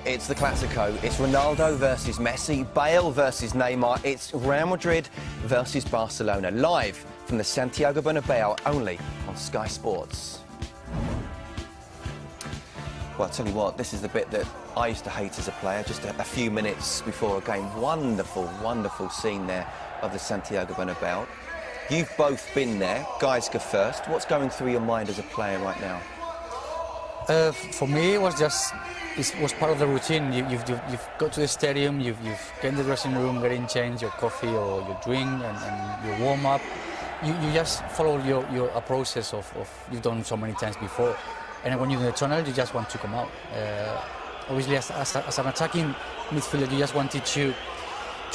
It's the classico. It's Ronaldo versus Messi, Bale versus Neymar. It's Real Madrid versus Barcelona. Live from the Santiago Bernabeu, only on Sky Sports. Well, I'll tell you what, this is the bit that I used to hate as a player, just a few minutes before a game. Wonderful, wonderful scene there of the Santiago Bernabeu. You've both been there. Guys, go first. What's going through your mind as a player right now? For me, it was part of the routine. You've got to the stadium, you've get in the dressing room, getting changed, your coffee or your drink, and your warm up. You just follow a process of you've done so many times before. And when you're in the tunnel, you just want to come out. Obviously, as an attacking midfielder, you just wanted to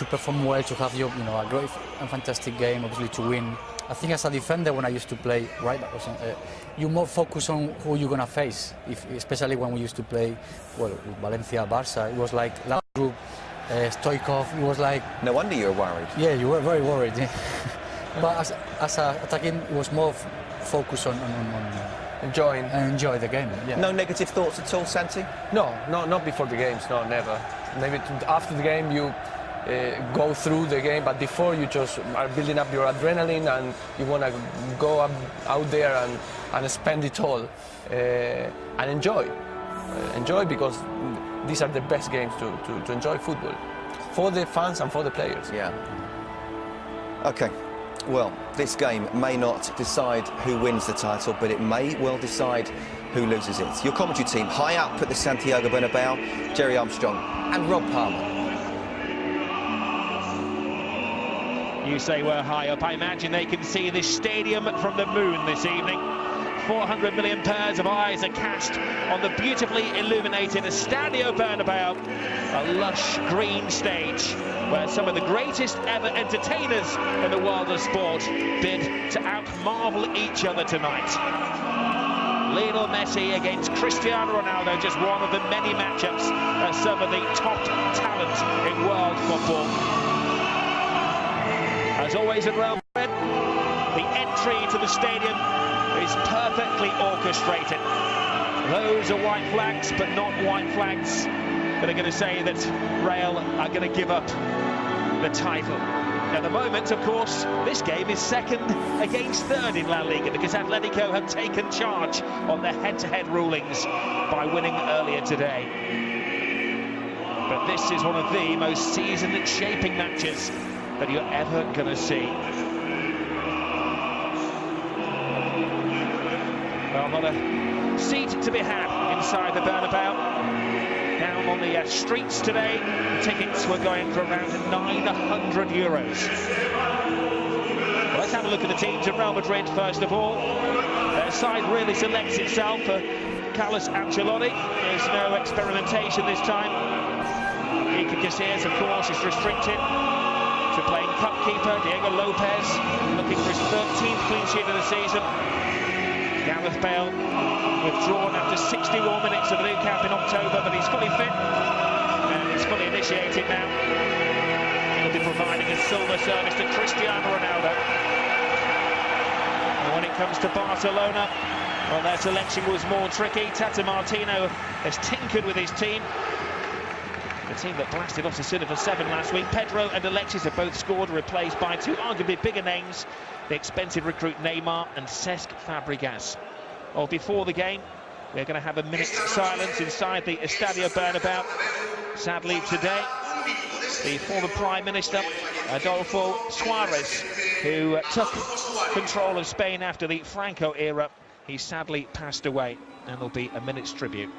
perform well, to have a great and fantastic game, obviously to win. I think as a defender, when I used to play right back, you're more focused on who you're gonna face. Especially when we used to play, well, with Valencia, Barca, it was like last group, Stoikov. It was like. No wonder you were worried. Yeah, you were very worried. Yeah. But as a attacking, it was more focused on enjoy the game. Yeah. No negative thoughts at all, Santi? No, not before the games. No, never. Maybe after the game you go through the game, but before you just are building up your adrenaline and you want to go out there and spend it all and enjoy. Enjoy, because these are the best games to enjoy football for the fans and for the players. Yeah. Okay. Well, this game may not decide who wins the title, but it may well decide who loses it. Your commentary team, high up at the Santiago Bernabeu, Jerry Armstrong and Rob Palmer. You say we're high up. I imagine they can see this stadium from the moon this evening. 400 million pairs of eyes are cast on the beautifully illuminated Estadio Bernabeu, a lush green stage where some of the greatest ever entertainers in the world of sport bid to out-marvel each other tonight. Lionel Messi against Cristiano Ronaldo, just one of the many matchups at some of the top talent in world football. As always at Real Madrid, the entry to the stadium is perfectly orchestrated. Those are white flags, but not white flags that are going to say that Real are going to give up the title. At the moment, of course, this game is second against third in La Liga, because Atletico have taken charge on their head-to-head rulings by winning earlier today. But this is one of the most season-shaping matches that you're ever going to see. Well, not a seat to be had inside the Bernabeu. Down on the streets today, the tickets were going for around €900. Well, let's have a look at the teams of Real Madrid first of all. Their side really selects itself for Carlos Ancelotti. There's no experimentation this time. Iker Casillas, of course, is restricted to playing cup keeper. Diego Lopez looking for his 13th clean sheet of the season. Gareth Bale withdrawn after 61 minutes of the Nou Camp in October, but he's fully fit and he's fully initiated now. He'll be providing a silver service to Cristiano Ronaldo. And when it comes to Barcelona, well, their selection was more tricky. Tata Martino has tinkered with his team. The team that blasted Osasuna for 7 last week. Pedro and Alexis have both scored, replaced by two arguably bigger names, the expensive recruit Neymar and Cesc Fabregas. Well, before the game, we're going to have a minute's silence inside the Estadio Bernabeu. Sadly today, the former Prime Minister, Adolfo Suarez, who took control of Spain after the Franco era, he sadly passed away, and there'll be a minute's tribute.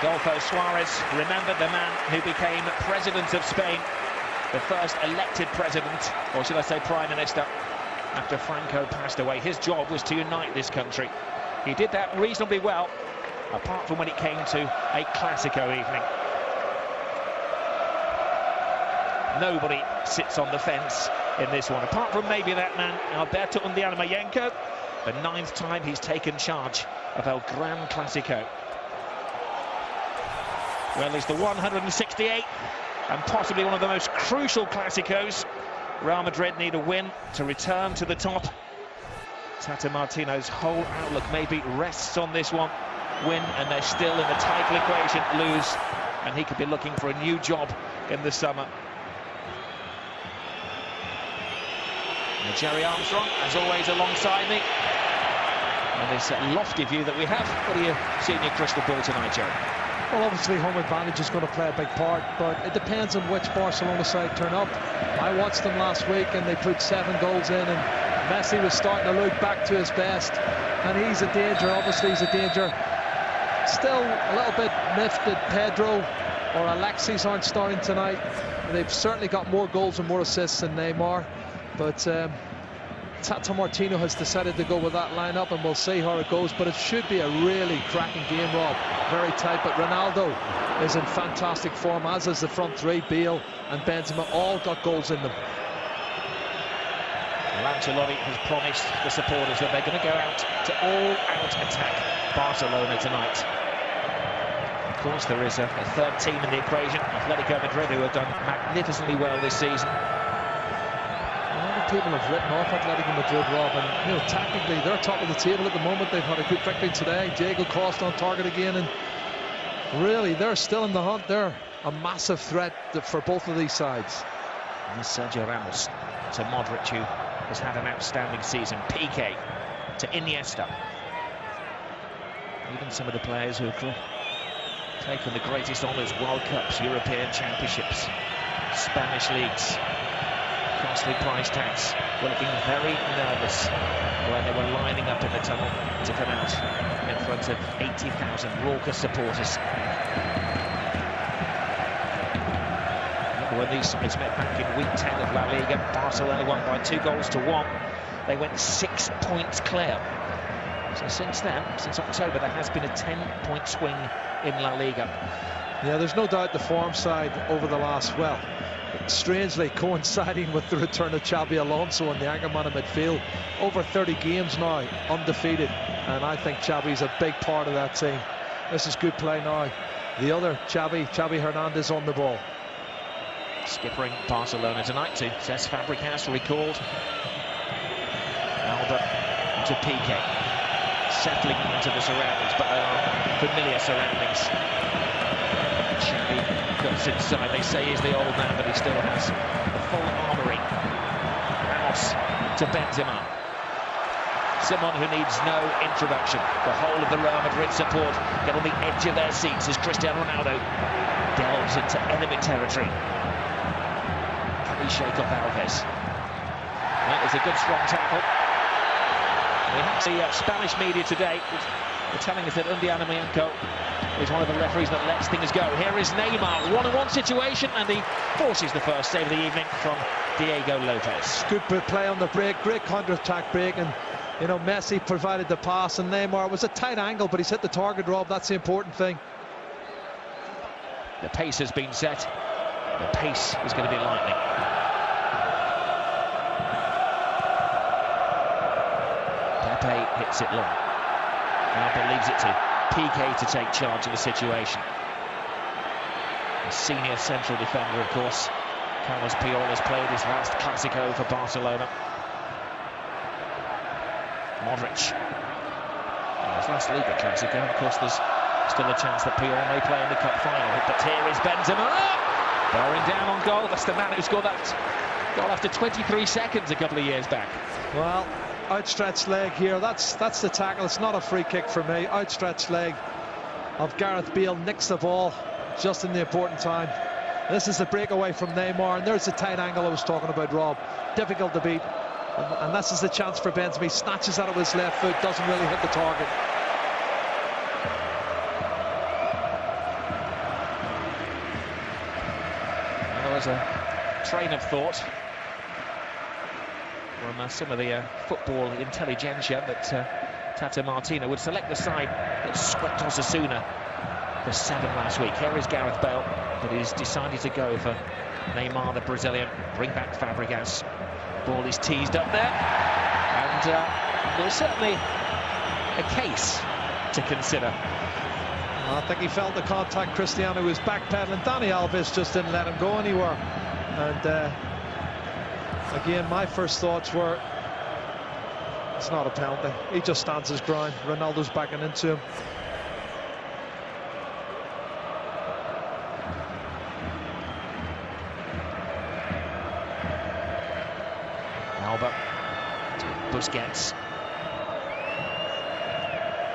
Adolfo Suarez, remember the man who became president of Spain, the first elected president, or should I say prime minister, after Franco passed away. His job was to unite this country. He did that reasonably well, apart from when it came to a classico evening. Nobody sits on the fence in this one, apart from maybe that man, Alberto Undiana-Mayenko, the 9th time he's taken charge of El Gran Clasico. Well, it's the 168th and possibly one of the most crucial Clásicos. Real Madrid need a win to return to the top. Tata Martino's whole outlook maybe rests on this one. Win and they're still in the title equation. Lose and he could be looking for a new job in the summer. And Jerry Armstrong, as always, alongside me. And this lofty view that we have. What do you see in your crystal ball tonight, Jerry? Well, obviously home advantage is going to play a big part, but it depends on which Barcelona side turn up. I watched them last week and they put 7 goals in, and Messi was starting to look back to his best, and he's a danger. Obviously he's a danger. Still a little bit miffed that Pedro or Alexis aren't starting tonight. They've certainly got more goals and more assists than Neymar, but Tata Martino has decided to go with that lineup, and we'll see how it goes. But it should be a really cracking game, Rob. Very tight, but Ronaldo is in fantastic form, as is the front three. Bale and Benzema all got goals in them. Ancelotti has promised the supporters that they're going to go out to all-out attack Barcelona tonight. Of course, there is a third team in the equation, Atletico Madrid, who have done magnificently well this season. People have written off Atletico Madrid, Rob, and tactically they're top of the table at the moment. They've had a good victory today. Diego Costa on target again, and really they're still in the hunt. They're a massive threat for both of these sides. And Sergio Ramos to Modric, who has had an outstanding season. Piqué to Iniesta. Even some of the players who have taken the greatest honours, World Cups, European Championships, Spanish leagues. Costly price tags, were looking very nervous when they were lining up in the tunnel to come out in front of 80,000 raucous supporters. When these sides met back in week 10 of La Liga, Barcelona won by 2-1. They went 6 points clear. So since then, since October, there has been a 10-point swing in La Liga. Yeah, there's no doubt the form side over the last, well, strangely coinciding with the return of Xabi Alonso and the anchorman in midfield. Over 30 games now, undefeated, and I think Xabi's a big part of that team. This is good play now. The other Xavi Hernandez on the ball. Skippering Barcelona tonight to Cesc Fabregas, recalled. Alba to Piqué. Settling into the surroundings, but they are familiar surroundings. Xavi cuts inside. They say he's the old man, but he still has the full armoury. Ramos to Benzema. Someone who needs no introduction. The whole of the Real Madrid support get on the edge of their seats as Cristiano Ronaldo delves into enemy territory. Can he shake off Alves? That is a good strong tackle. We have the Spanish media today. They're telling us that Undiana-Mayenko is one of the referees that lets things go. Here is Neymar, one-on-one situation, and he forces the first save of the evening from Diego Lopez. Good play on the break, great counter-attack break, and Messi provided the pass, and Neymar, it was a tight angle, but he's hit the target, Rob. That's the important thing. The pace has been set. The pace is going to be lightning. Pepe hits it long. Alba leaves it to Piqué to take charge of the situation. A senior central defender, of course. Carlos Puyol has played his last Classico for Barcelona. Modric. His last Liga Classico. Of course, there's still a chance that Puyol may play in the Cup final. But here is Benzema. Bearing down on goal. That's the man who scored that goal after 23 seconds a couple of years back. Well, outstretched leg here. That's the tackle. It's not a free kick for me. Outstretched leg of Gareth Bale nicks the ball just in the important time. This is the breakaway from Neymar, and there's the tight angle I was talking about, Rob. Difficult to beat, and this is the chance for Benzema. He snatches out of his left foot, doesn't really hit the target. There's a train of thought from some of the football intelligentsia that Tata Martino would select the side that swept Osasuna for 7 last week. Here is Gareth Bale, but he's decided to go for Neymar, the Brazilian. Bring back Fabregas. Ball is teased up there, and there's certainly a case to consider. I think he felt the contact. Cristiano was backpedaling. Dani Alves just didn't let him go anywhere. And again, my first thoughts were, it's not a penalty. He just stands his ground. Ronaldo's backing into him. Alba to Busquets.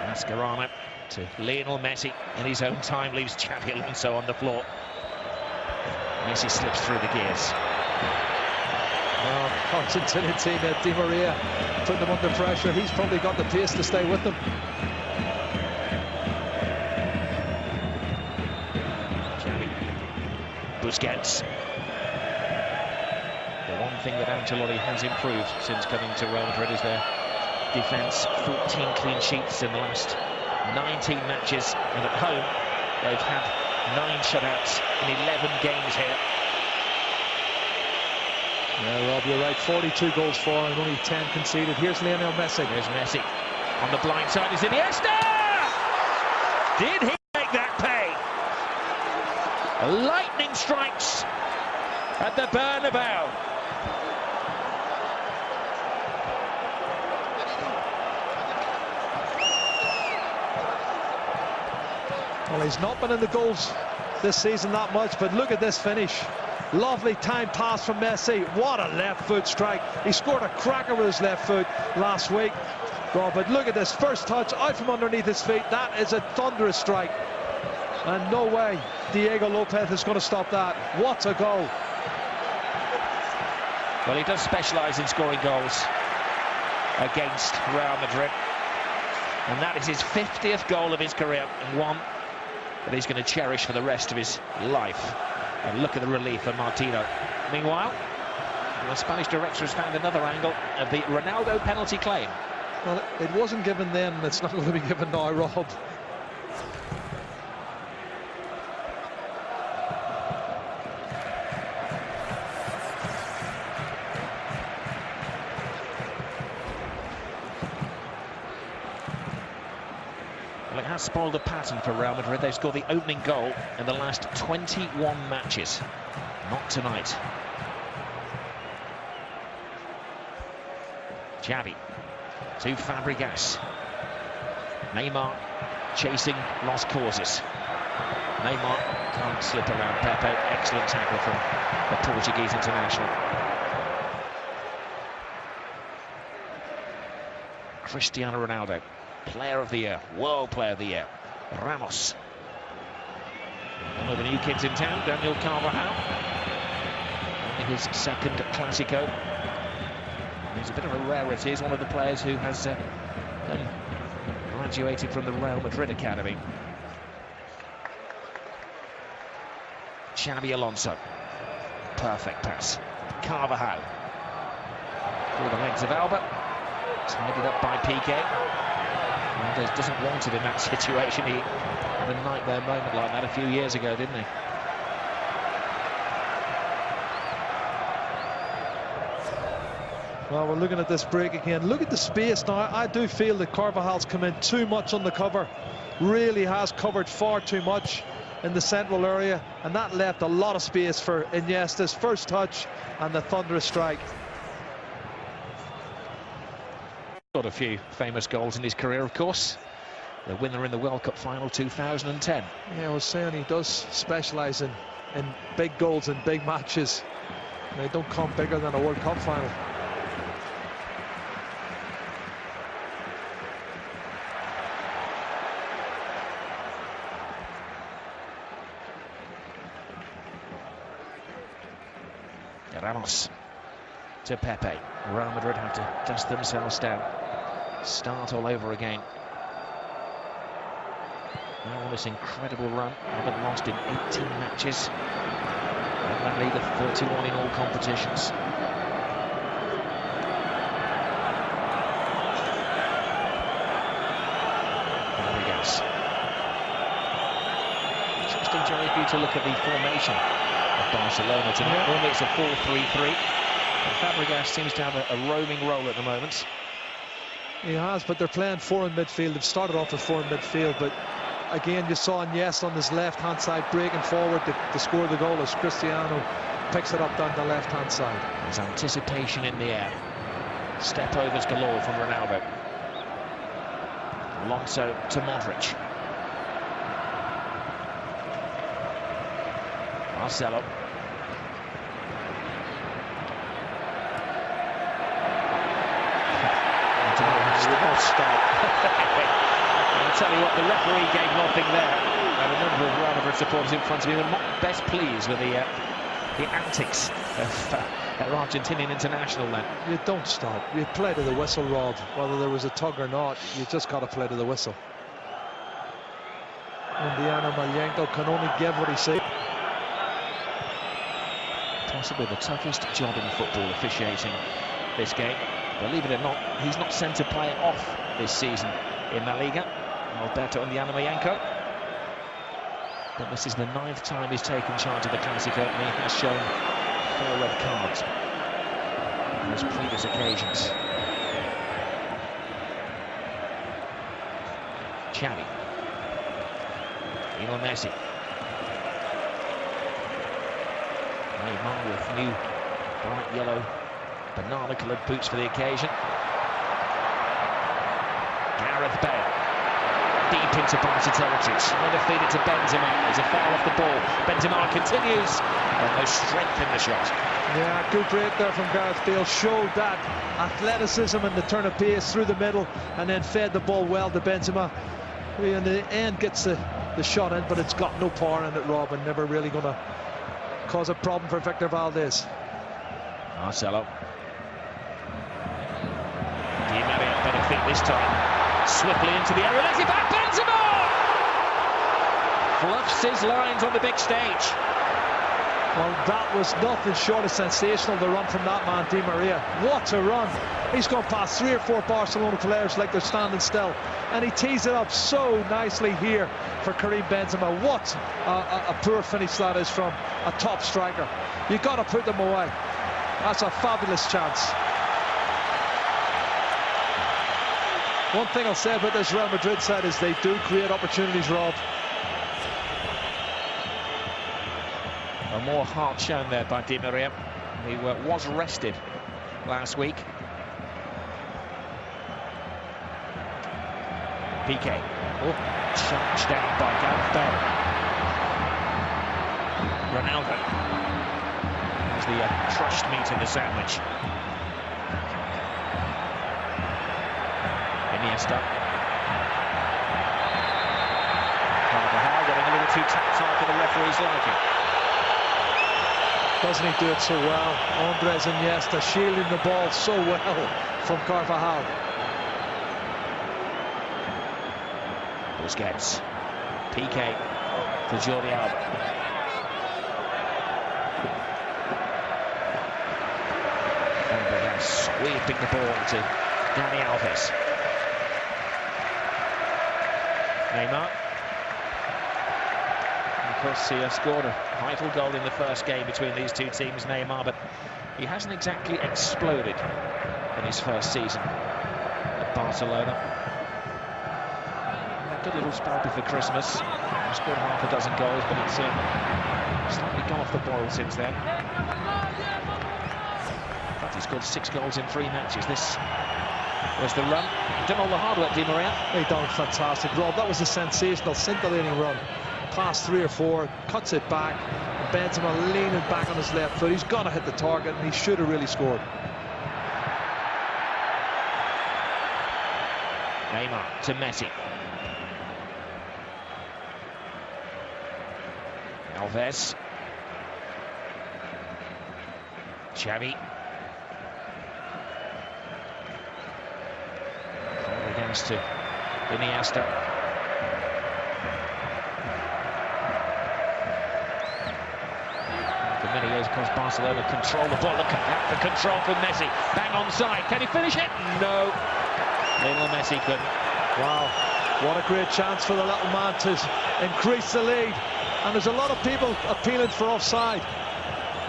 Mascherano to Lionel Messi in his own time, leaves Xabi Alonso on the floor. Messi slips through the gears. Argentinian teammate Di Maria putting them under pressure. He's probably got the pace to stay with them. Xabi. Busquets. The one thing that Ancelotti has improved since coming to Real Madrid is their defence. 14 clean sheets in the last 19 matches, and at home they've had 9 shutouts in 11 games here. Yeah, Rob, you're right. 42 goals for and only 10 conceded. Here's Lionel Messi. There's Messi. On the blind side is Iniesta! Did he make that pay? Lightning strikes at the Bernabeu. Well, he's not been in the goals this season that much, but look at this finish. Lovely time pass from Messi. What a left foot strike. He scored a cracker with his left foot last week. Oh, but look at this first touch out from underneath his feet. That is a thunderous strike. And no way Diego Lopez is going to stop that. What a goal. Well, he does specialise in scoring goals against Real Madrid. And that is his 50th goal of his career, and one that he's going to cherish for the rest of his life. And look at the relief of Martino. Meanwhile, the Spanish director has found another angle of the Ronaldo penalty claim. Well, it wasn't given then, and it's not going to be given now, Rob. Well, it has spoiled a pattern for Real Madrid. They've scored the opening goal in the last 21 matches. Not tonight. Xavi to Fabregas. Neymar chasing lost causes. Neymar can't slip around Pepe. Excellent tackle from the Portuguese international. Cristiano Ronaldo, Player of the Year, World Player of the Year. Ramos. One of the new kids in town, Daniel Carvajal. Only his second classico. He's a bit of a rarity. He's one of the players who has graduated from the Real Madrid academy. Xabi Alonso. Perfect pass. Carvajal. Through the legs of Alba. Tidied up by Piqué. Mendes doesn't want it in that situation. He had a nightmare moment like that a few years ago, didn't he? Well, we're looking at this break again. Look at the space now. I do feel that Carvajal's come in too much on the cover. Really has covered far too much in the central area, and that left a lot of space for Iniesta's first touch and the thunderous strike. Got a few famous goals in his career, of course. The winner in the World Cup final 2010. Yeah, I was saying he does specialise in big goals in big matches. They don't come bigger than a World Cup final. Ramos to Pepe. Real Madrid have to dust themselves down. Start all over again. Now on this incredible run. Haven't lost in 18 matches. La Liga, 31 in all competitions. Fabregas. Interesting, Johnny, for you to look at the formation of Barcelona tonight. Normally it's a 4-3-3. And Fabregas seems to have a roaming role at the moment. He has, but they're playing 4 in midfield. They've started off with 4 in midfield, but again, you saw Iniesta on his left-hand side breaking forward to score the goal as Cristiano picks it up down the left-hand side. There's anticipation in the air. Step-overs galore from Ronaldo. Alonso to Modric. Marcelo. Stop. I'll tell you what, the referee gave nothing there. And a number of Real Madrid supporters in front of him are not best pleased with the antics of our Argentinian international then. You don't stop. You play to the whistle, Rob. Whether there was a tug or not, you just got to play to the whistle. And Malenko can only give what he says. Possibly the toughest job in football, officiating this game. Believe it or not, he's not sent a player off this season in La Liga. Alberto Malenko. But this is the 9th time he's taken charge of the classico, and he has shown 4 red cards on those previous occasions. Xavi. Lionel Messi. Neymar with new bright yellow banana-coloured boots for the occasion. Gareth Bale deep into Barca territory, trying to feed it to Benzema. There's a foul off the ball. Benzema continues, and no strength in the shot. Yeah, good break there from Gareth Bale. Showed that athleticism and the turn of pace through the middle, and then fed the ball well to Benzema. In the end, gets the shot in, but it's got no power in it, Rob, and never really going to cause a problem for Victor Valdez. Marcelo. Di Maria better feet this time. Swiftly into the area, lets it back, Benzema! Fluffs his lines on the big stage. Well, that was nothing short of sensational, the run from that man, Di Maria. What a run. He's gone past 3 or 4 Barcelona players like they're standing still. And he tees it up so nicely here for Karim Benzema. What a poor finish that is from a top striker. You've got to put them away. That's a fabulous chance. One thing I'll say about this Real Madrid side is they do create opportunities, Rob. A more heart shown there by Di Maria, who was rested last week. Piqué. Oh, charged down by Gareth Bale. Ronaldo. There's the crushed meat in the sandwich. Iniesta. Carvajal getting a little too tactile for the referee's liking. Doesn't he do it so well? Andres Iniesta shielding the ball so well from Carvajal. Busquets. Piqué to Jordi Alba. Fabregas sweeping the ball to Dani Alves. Neymar. Of course, he scored a vital goal in the first game between these two teams, Neymar, but he hasn't exactly exploded in his first season at Barcelona. A good little spell before Christmas. He scored half a dozen goals, but it's slightly gone off the boil since then. In fact, he scored 6 goals in 3 matches. This was the run. Done all the hard work, Di Maria. He done fantastic, Rob. That was a sensational, scintillating run. Past 3 or 4, cuts it back. Benzema leaning back on his left foot. He's got to hit the target, and he should have really scored. Neymar to Messi. Alves. Xavi. Against to Iniesta. many years, of course, Barcelona control the ball. Look at that, the control from Messi. Bang onside. Can he finish it? No. Little Messi couldn't. Wow, what a great chance for the little man to increase the lead. And there's a lot of people appealing for offside.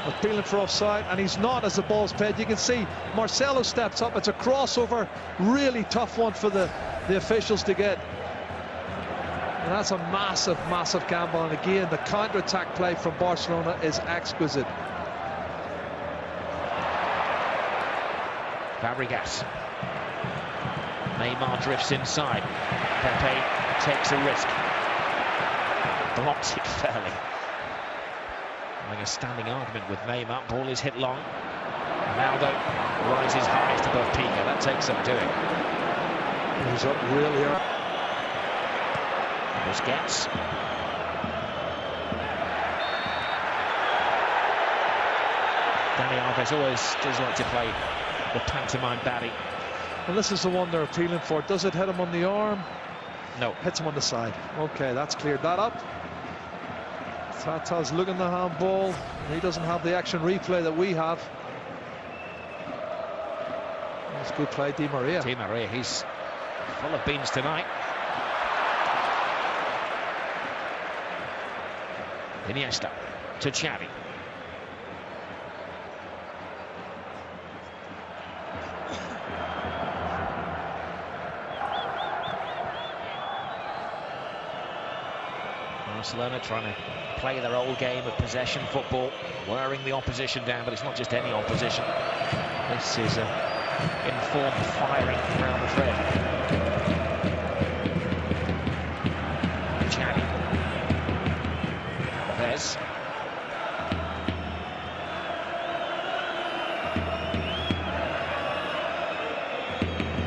And he's not as the ball's played. You can see Marcelo steps up. It's a crossover, really tough one for the officials to get. And that's a massive, massive gamble. And again, the counter-attack play from Barcelona is exquisite. Fabregas. Neymar drifts inside. Pepe takes a risk. Blocks it fairly. Having a standing argument with Neymar. Ball is hit long. Ronaldo rises highest above Pica. That takes some doing. He's up really early. Busquets. Dani Alves always does like to play the pantomime baddie. Well, this is the one they're appealing for. Does it hit him on the arm? No. Hits him on the side. Okay, that's cleared that up. Tata's looking the handball. He doesn't have the action replay that we have. That's good play, Di Maria. Di Maria, he's full of beans tonight. Iniesta to Xavi. Barcelona trying to play their old game of possession football, wearing the opposition down, but it's not just any opposition. This is informed firing around Madrid. Xavi. Alves.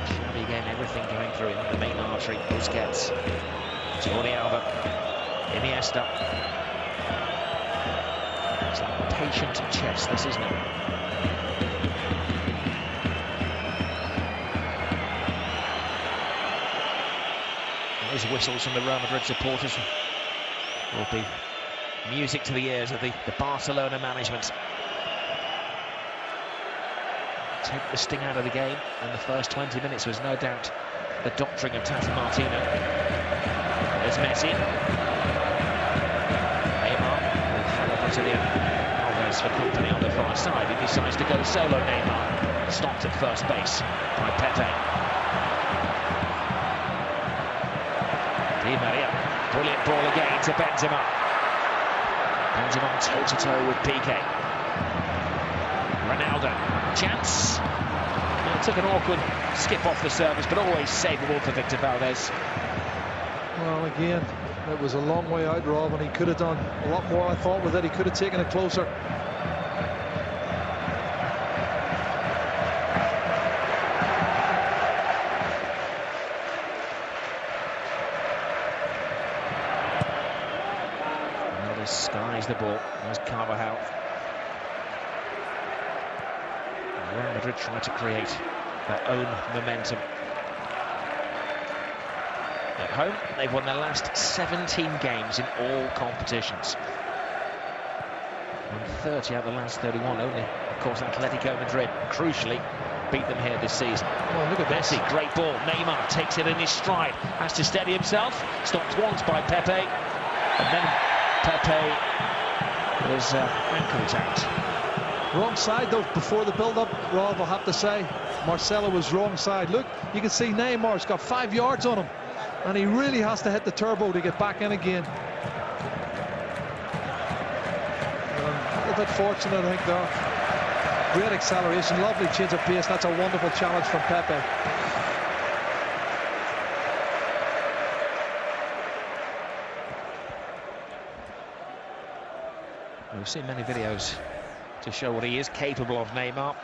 Xavi again, everything going through in the main artery. Busquets. Jordi Alba. Iniesta. It's like patient chess, this, isn't it? Those whistles from the Real Madrid supporters will be music to the ears of the Barcelona management. Take the sting out of the game, and the first 20 minutes was no doubt the doctoring of Tata Martino. There's Messi. Brazilian Alves for company on the far side. He decides to go solo. Neymar stopped at first base by Pepe. Di Maria, brilliant ball again to Benzema. Benzema toe-to-toe with Piqué. Ronaldo, chance. Well, took an awkward skip off the service, but always savable for Victor Valdez. Well, again, it was a long way out, Rob, and he could have done a lot more, I thought, with it. He could have taken it closer. Ronaldo skies the ball. There's Carvajal. Real Madrid trying to create their own momentum. At home, they've won their last 17 games in all competitions. And 30 out of the last 31. Only, of course, Atletico Madrid, crucially, beat them here this season. Well, look at Messi, this. great ball. Neymar takes it in his stride. Has to steady himself. Stopped once by Pepe. And then Pepe was ankle tapped. Wrong side, though, before the build-up, Rob, I'll have to say. Marcelo was wrong side. Look, you can see Neymar's got 5 yards on him. And he really has to hit the turbo to get back in again. A little bit fortunate, I think, there. Great acceleration, lovely change of pace. That's a wonderful challenge from Pepe. We've seen many videos to show what he is capable of, Neymar.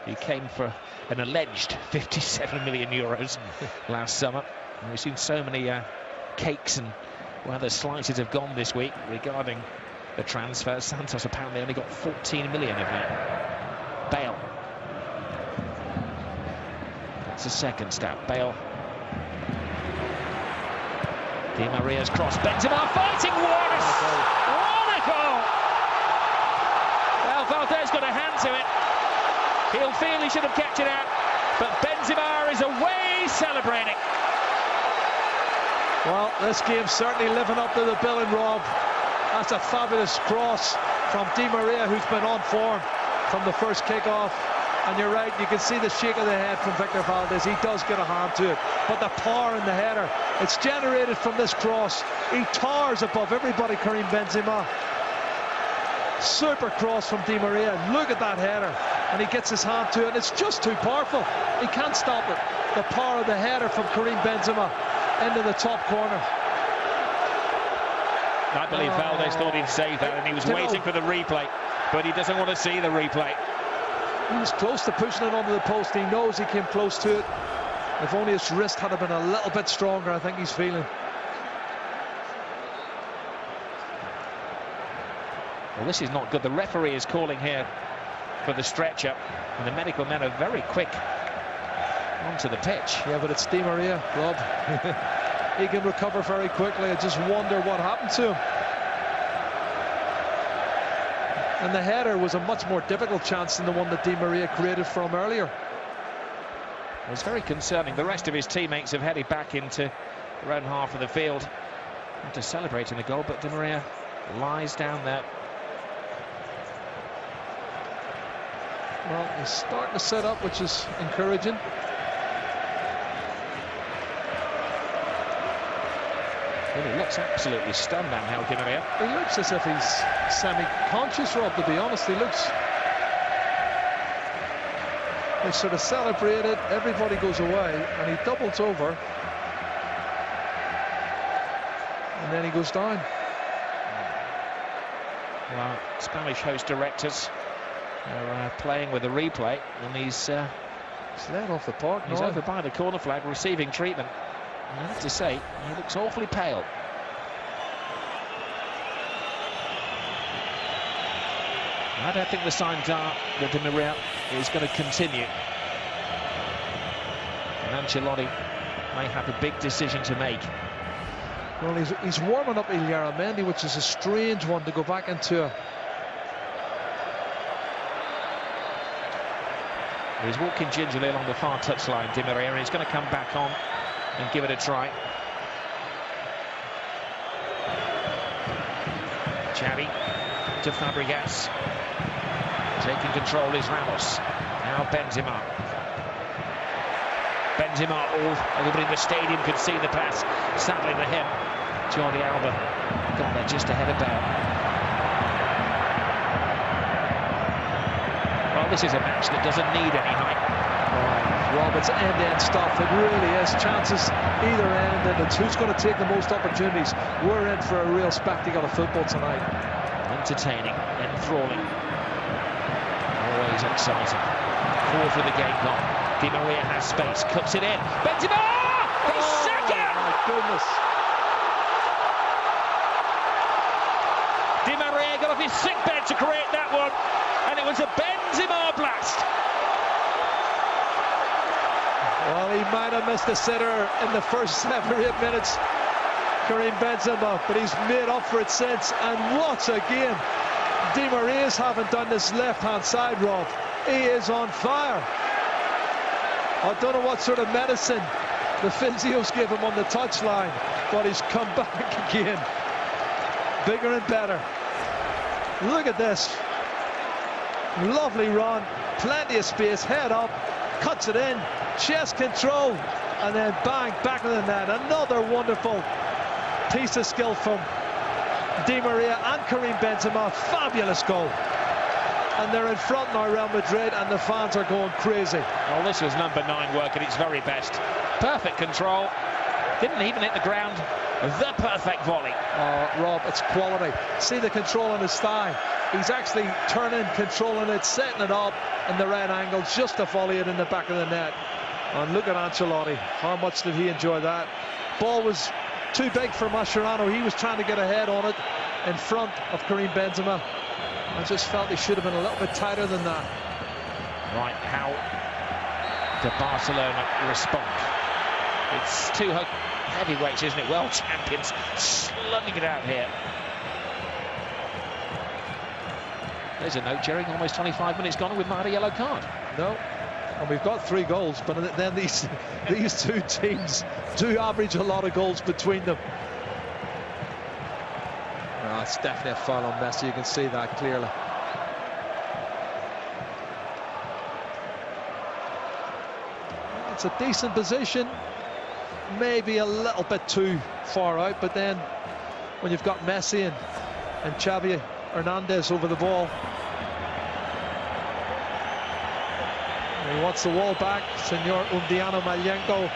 He came for an alleged 57 million euros last summer. And we've seen so many cakes and where the slices have gone this week regarding the transfer. Santos apparently only got 14 million of that. Bale. That's a second step. Bale. Di Maria's cross. Benzema fighting. What a goal! Valdez got a hand to it. He'll feel he should have kept it out, but Benzema is away celebrating. Well, this game's certainly living up to the billing, Rob. That's a fabulous cross from Di Maria, who's been on form from the first kick-off. And you're right, you can see the shake of the head from Victor Valdez. He does get a hand to it, but the power in the header, it's generated from this cross. He towers above everybody, Karim Benzema. Super cross from Di Maria. Look at that header, and he gets his hand to it. It's just too powerful. He can't stop it. The power of the header from Karim Benzema into the top corner. I believe Valdez thought he'd save that, and he was waiting for the replay, but he doesn't want to see the replay. He was close to pushing it onto the post. He knows he came close to it. If only his wrist had been a little bit stronger, I think he's feeling. Well, this is not good. The referee is calling here for the stretcher, and the medical men are very quick onto the pitch. Yeah, but it's Di Maria, Rob. He can recover very quickly. I just wonder what happened to him. And the header was a much more difficult chance than the one that Di Maria created for him earlier. It was very concerning. The rest of his teammates have headed back into their own half of the field after celebrating the goal, but Di Maria lies down there. Well, he's starting to set up, which is encouraging. Well, he looks absolutely stunned now, Di Maria. He looks as if he's semi-conscious, Rob, to be honest. He looks... They sort of celebrate it, everybody goes away, and he doubles over. And then he goes down. Well, Spanish host directors are playing with a replay, and he's led off the park. He's over by the corner flag, receiving treatment. I have to say, he looks awfully pale. I don't think the signs are that Di Maria is going to continue. And Ancelotti may have a big decision to make. Well, he's warming up Illarramendi, which is a strange one to go back into. He's walking gingerly along the far touchline, Di Maria, and he's going to come back on and give it a try. Xavi to Fabregas. Taking control is Ramos. Now Benzema. Benzema, everybody in the stadium could see the pass. Sadly for him, Jordi Alba got there just ahead of Bale. Well, this is a match that doesn't need any hype. Rob, it's end-to-end stuff. It really is. Chances either end, and it's who's going to take the most opportunities. We're in for a real spectacle of football tonight. Entertaining, enthralling, always exciting. Fourth of the game gone. Di Maria has space, cuts it in. Benzema! His second! My goodness. Di Maria got off his sick bed to create that one, and it was a Benzema blast. Well, he might have missed the sitter in the first 7 or 8 minutes, Karim Benzema, but he's made up for it since. And once again, Di Maria's haven't done this left-hand side, Rob. He is on fire. I don't know what sort of medicine the physios give him on the touchline, but he's come back again. Bigger and better. Look at this. Lovely run, plenty of space, head up, cuts it in, chest control, and then bang, back of the net. Another wonderful piece of skill from Di Maria and Karim Benzema. Fabulous goal. And they're in front now, Real Madrid, and the fans are going crazy. Well, this was number 9 work at its very best. Perfect control. Didn't even hit the ground. The perfect volley. Rob, it's quality. See the control on his thigh. He's actually turning, controlling it, setting it up in the right angle, just to volley it in the back of the net. And look at Ancelotti. How much did he enjoy that? Ball was too big for Mascherano. He was trying to get ahead on it in front of Karim Benzema. I just felt he should have been a little bit tighter than that. Right, how do Barcelona respond? It's two heavyweights, isn't it? World champions slugging it out here. There's a note, Jerry, almost 25 minutes gone with not a yellow card. No. And we've got 3 goals, but then these two teams do average a lot of goals between them. Oh, it's definitely a foul on Messi. You can see that clearly. It's a decent position. Maybe a little bit too far out, but then when you've got Messi and Xavi Hernandez over the ball, and he wants the wall back. Senor Undiano Malyenko,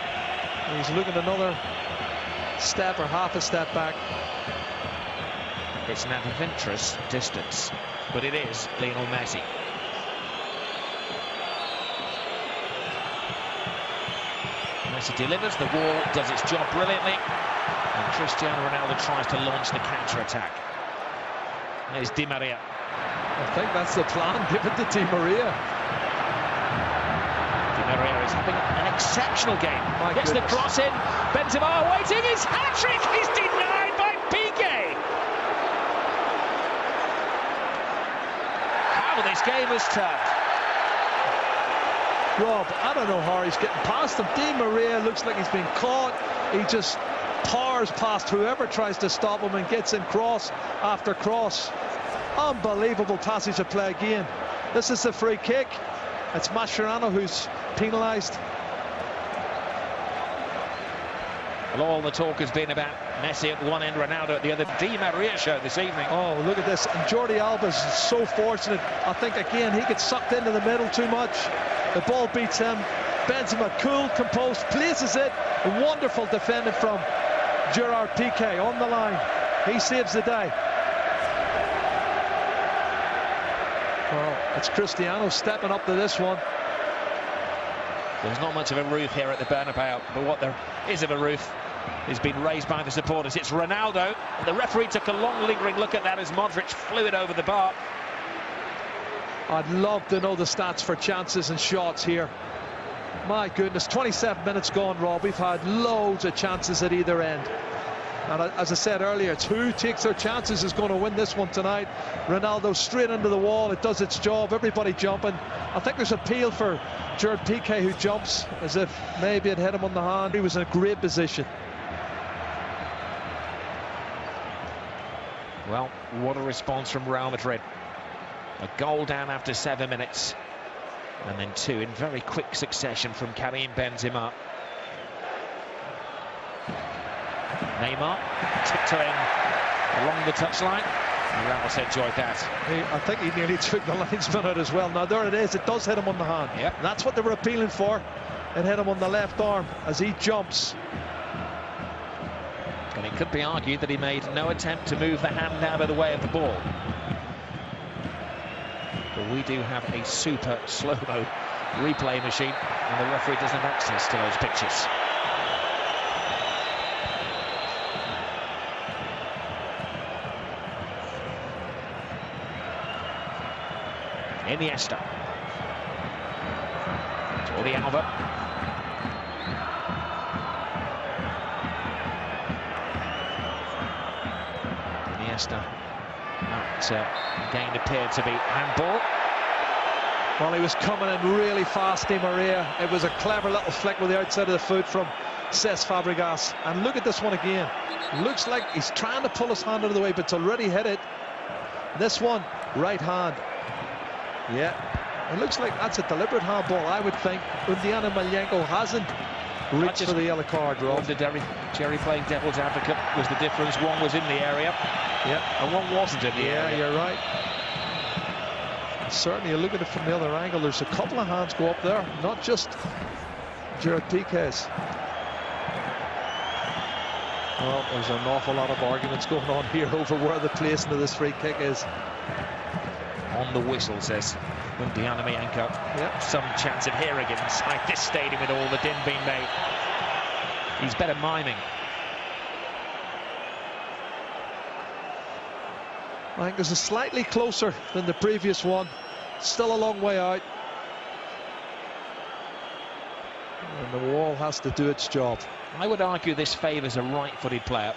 he's looking another step or half a step back. It's an adventurous distance, but it is Lionel Messi. Messi delivers, the wall does its job brilliantly, and Cristiano Ronaldo tries to launch the counter-attack. There's Di Maria. I think that's the plan, give it to Di Maria. Di Maria is having an exceptional game. Gets the cross in, Benzema waiting, his hat-trick is denied by Piqué. How this game has turned. Rob, I don't know how he's getting past him. Di Maria looks like he's been caught. He just powers past whoever tries to stop him and gets in cross after cross. Unbelievable passage of play again. This is the free kick. It's Mascherano who's penalised. Well, all the talk has been about Messi at one end, Ronaldo at the other. Di Maria show this evening. Oh, look at this. And Jordi Alba's so fortunate. I think, again, he gets sucked into the middle too much. The ball beats him. Benzema, cool, composed, places it. A wonderful defending from Gerard Piqué on the line. He saves the day. Well, it's Cristiano stepping up to this one. There's not much of a roof here at the Bernabeu, but what there is of a roof is being raised by the supporters. It's Ronaldo, and the referee took a long lingering look at that as Modric flew it over the bar. I'd love to know the stats for chances and shots here. My goodness, 27 minutes gone, Rob. We've had loads of chances at either end. And as I said earlier, it's who takes their chances is going to win this one tonight. Ronaldo straight into the wall. It does its job. Everybody jumping. I think there's appeal for Gerard Piqué, who jumps as if maybe it hit him on the hand. He was in a great position. Well, what a response from Real Madrid. A goal down after 7 minutes, and then 2 in very quick succession from Karim Benzema. Neymar tiptoeing along the touchline. Ramos enjoyed that. I think he nearly took the linesman out as well. Now there it is. It does hit him on the hand. Yep. That's what they were appealing for. It hit him on the left arm as he jumps. And it could be argued that he made no attempt to move the hand out of the way of the ball. But we do have a super slow-mo replay machine, and the referee doesn't have access to those pictures. Iniesta. Jordi Alba. Iniesta. That again appeared to be handball. Well, he was coming in really fast, Di Maria. It was a clever little flick with the outside of the foot from Cesc Fabregas. And look at this one again. Looks like he's trying to pull his hand out of the way, but it's already hit it. This one, right hand. Yeah, it looks like that's a deliberate handball, I would think. Undiano Malyenko hasn't reached for the yellow card, Rob. Jerry playing devil's advocate was the difference. One was in the area, yeah, and one wasn't in the area. Yeah, you're right. Certainly, you look at it from the other angle, there's a couple of hands go up there, not just Gerard Piqué's. Well, there's an awful lot of arguments going on here over where the placing of this free kick is. On the whistle, says Undiano Malyenko. Yep. Some chance of hearing it inside this stadium with all the din being made. He's better miming. I think this is slightly closer than the previous one. Still a long way out. And the wall has to do its job. I would argue this favours a right-footed player.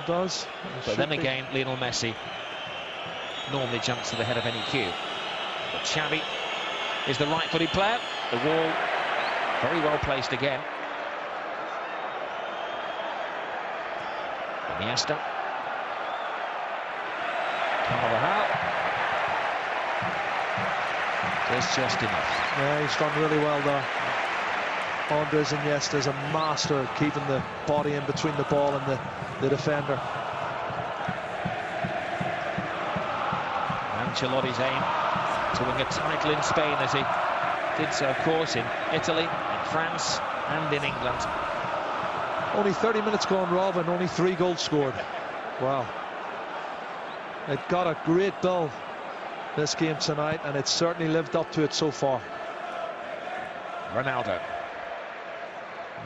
It does. But then again, Lionel Messi normally jumps to the head of any queue. But Xavi is the right-footed player. The wall very well placed again. Iniesta. Carvajal. There's just enough. Yeah, he's done really well there. Andres Iniesta is a master of keeping the body in between the ball and the defender. Ancelotti's aim to win a title in Spain, as he did so, of course, in Italy, in France and in England. Only 30 minutes gone, Rob, and only 3 goals scored. Wow. It got a great bill, this game tonight, and it's certainly lived up to it so far. Ronaldo.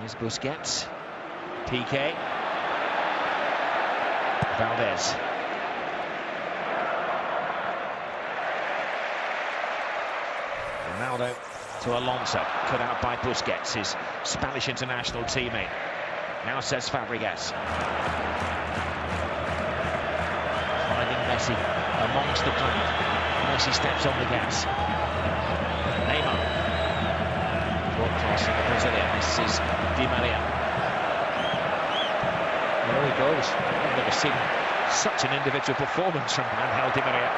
Here's Busquets. PK. Valdez. Ronaldo to Alonso, cut out by Busquets, his Spanish international teammate. Now says Fabregas. Finding Messi amongst the crowd. Messi steps on the gas. Neymar. Short cross from the Brazilian. This is Di Maria. There he goes. I've never seen such an individual performance from Angel Di Maria.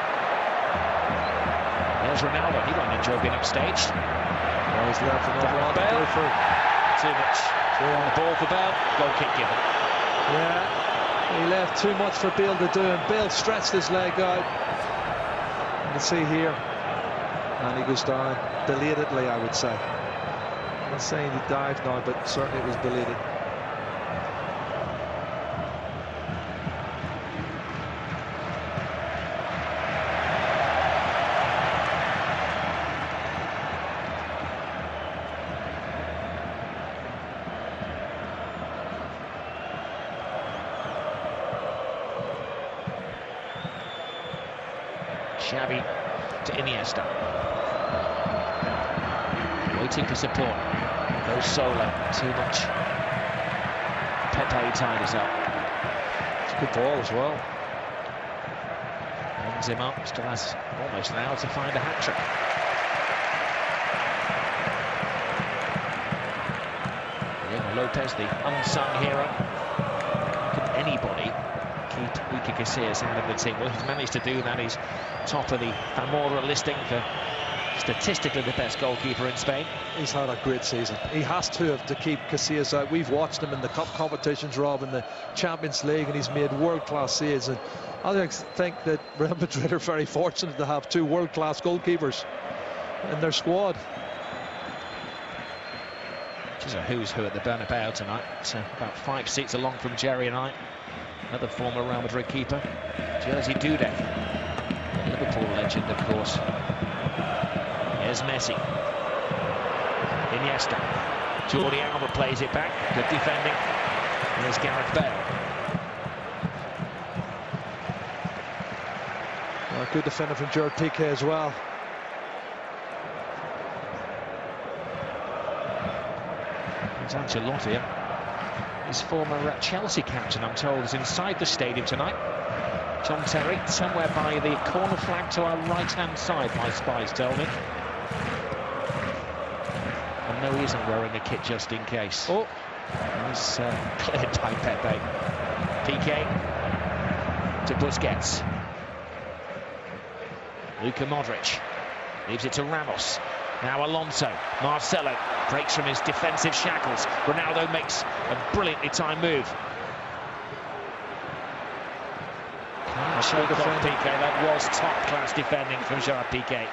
There's Ronaldo. He won't enjoy being upstaged. Well, he's left another on Bale. go for. Too much. The ball for Bale. Goal kick given. Yeah, he left too much for Bale to do, and Bale stretched his leg out. You can see here, and he goes down belatedly, I would say. I'm not saying he dived now, but certainly it was belated. Xavi to Iniesta. Waiting for support. Goes solo. Too much. Pepe tied us up. It's a good ball as well. Ends him up. Still has almost an hour to find a hat-trick. Diego Lopez, the unsung hero. How can anybody keep Iker Casillas out of the team? Well, he's managed to do that. He's top of the Zamora listing for statistically the best goalkeeper in Spain. He's had a great season. He has to have to keep Casillas out. We've watched him in the cup competitions, Rob, in the Champions League, and he's made world-class saves. And I think that Real Madrid are very fortunate to have 2 world-class goalkeepers in their squad. Which is a who's who at the Bernabeu tonight. It's about 5 seats along from Jerry and I. Another former Real Madrid keeper, Jerzy Dudek. Liverpool legend, of course. Here's Messi. Iniesta. Jordi Alba plays it back. Good defending. Here's Gareth Bale. Well, good defender from Gerard Piqué as well. It's Ancelotti. His former Chelsea captain, I'm told, is inside the stadium tonight. John Terry, somewhere by the corner flag to our right-hand side, my spies tell me. And no, he isn't wearing a kit just in case. Oh, he's cleared by Pepe. PK to Busquets. Luka Modric leaves it to Ramos. Now Alonso. Marcelo breaks from his defensive shackles. Ronaldo makes a brilliantly timed move. PK, that was top-class defending from Gerard Piqué.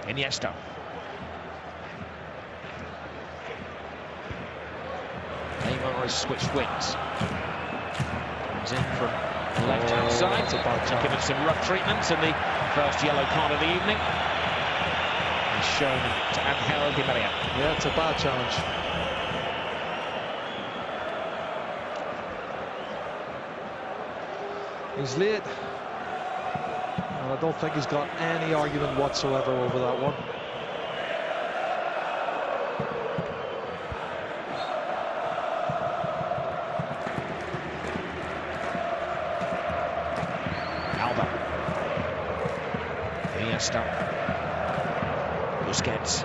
Iniesta. Neymar has switched wings. Comes in from the left-hand side. Given some rough treatment and the first yellow card of the evening. He's shown to Angel Di Maria. yeah, it's a bad challenge. He's late, and I don't think he's got any argument whatsoever over that one. Busquets.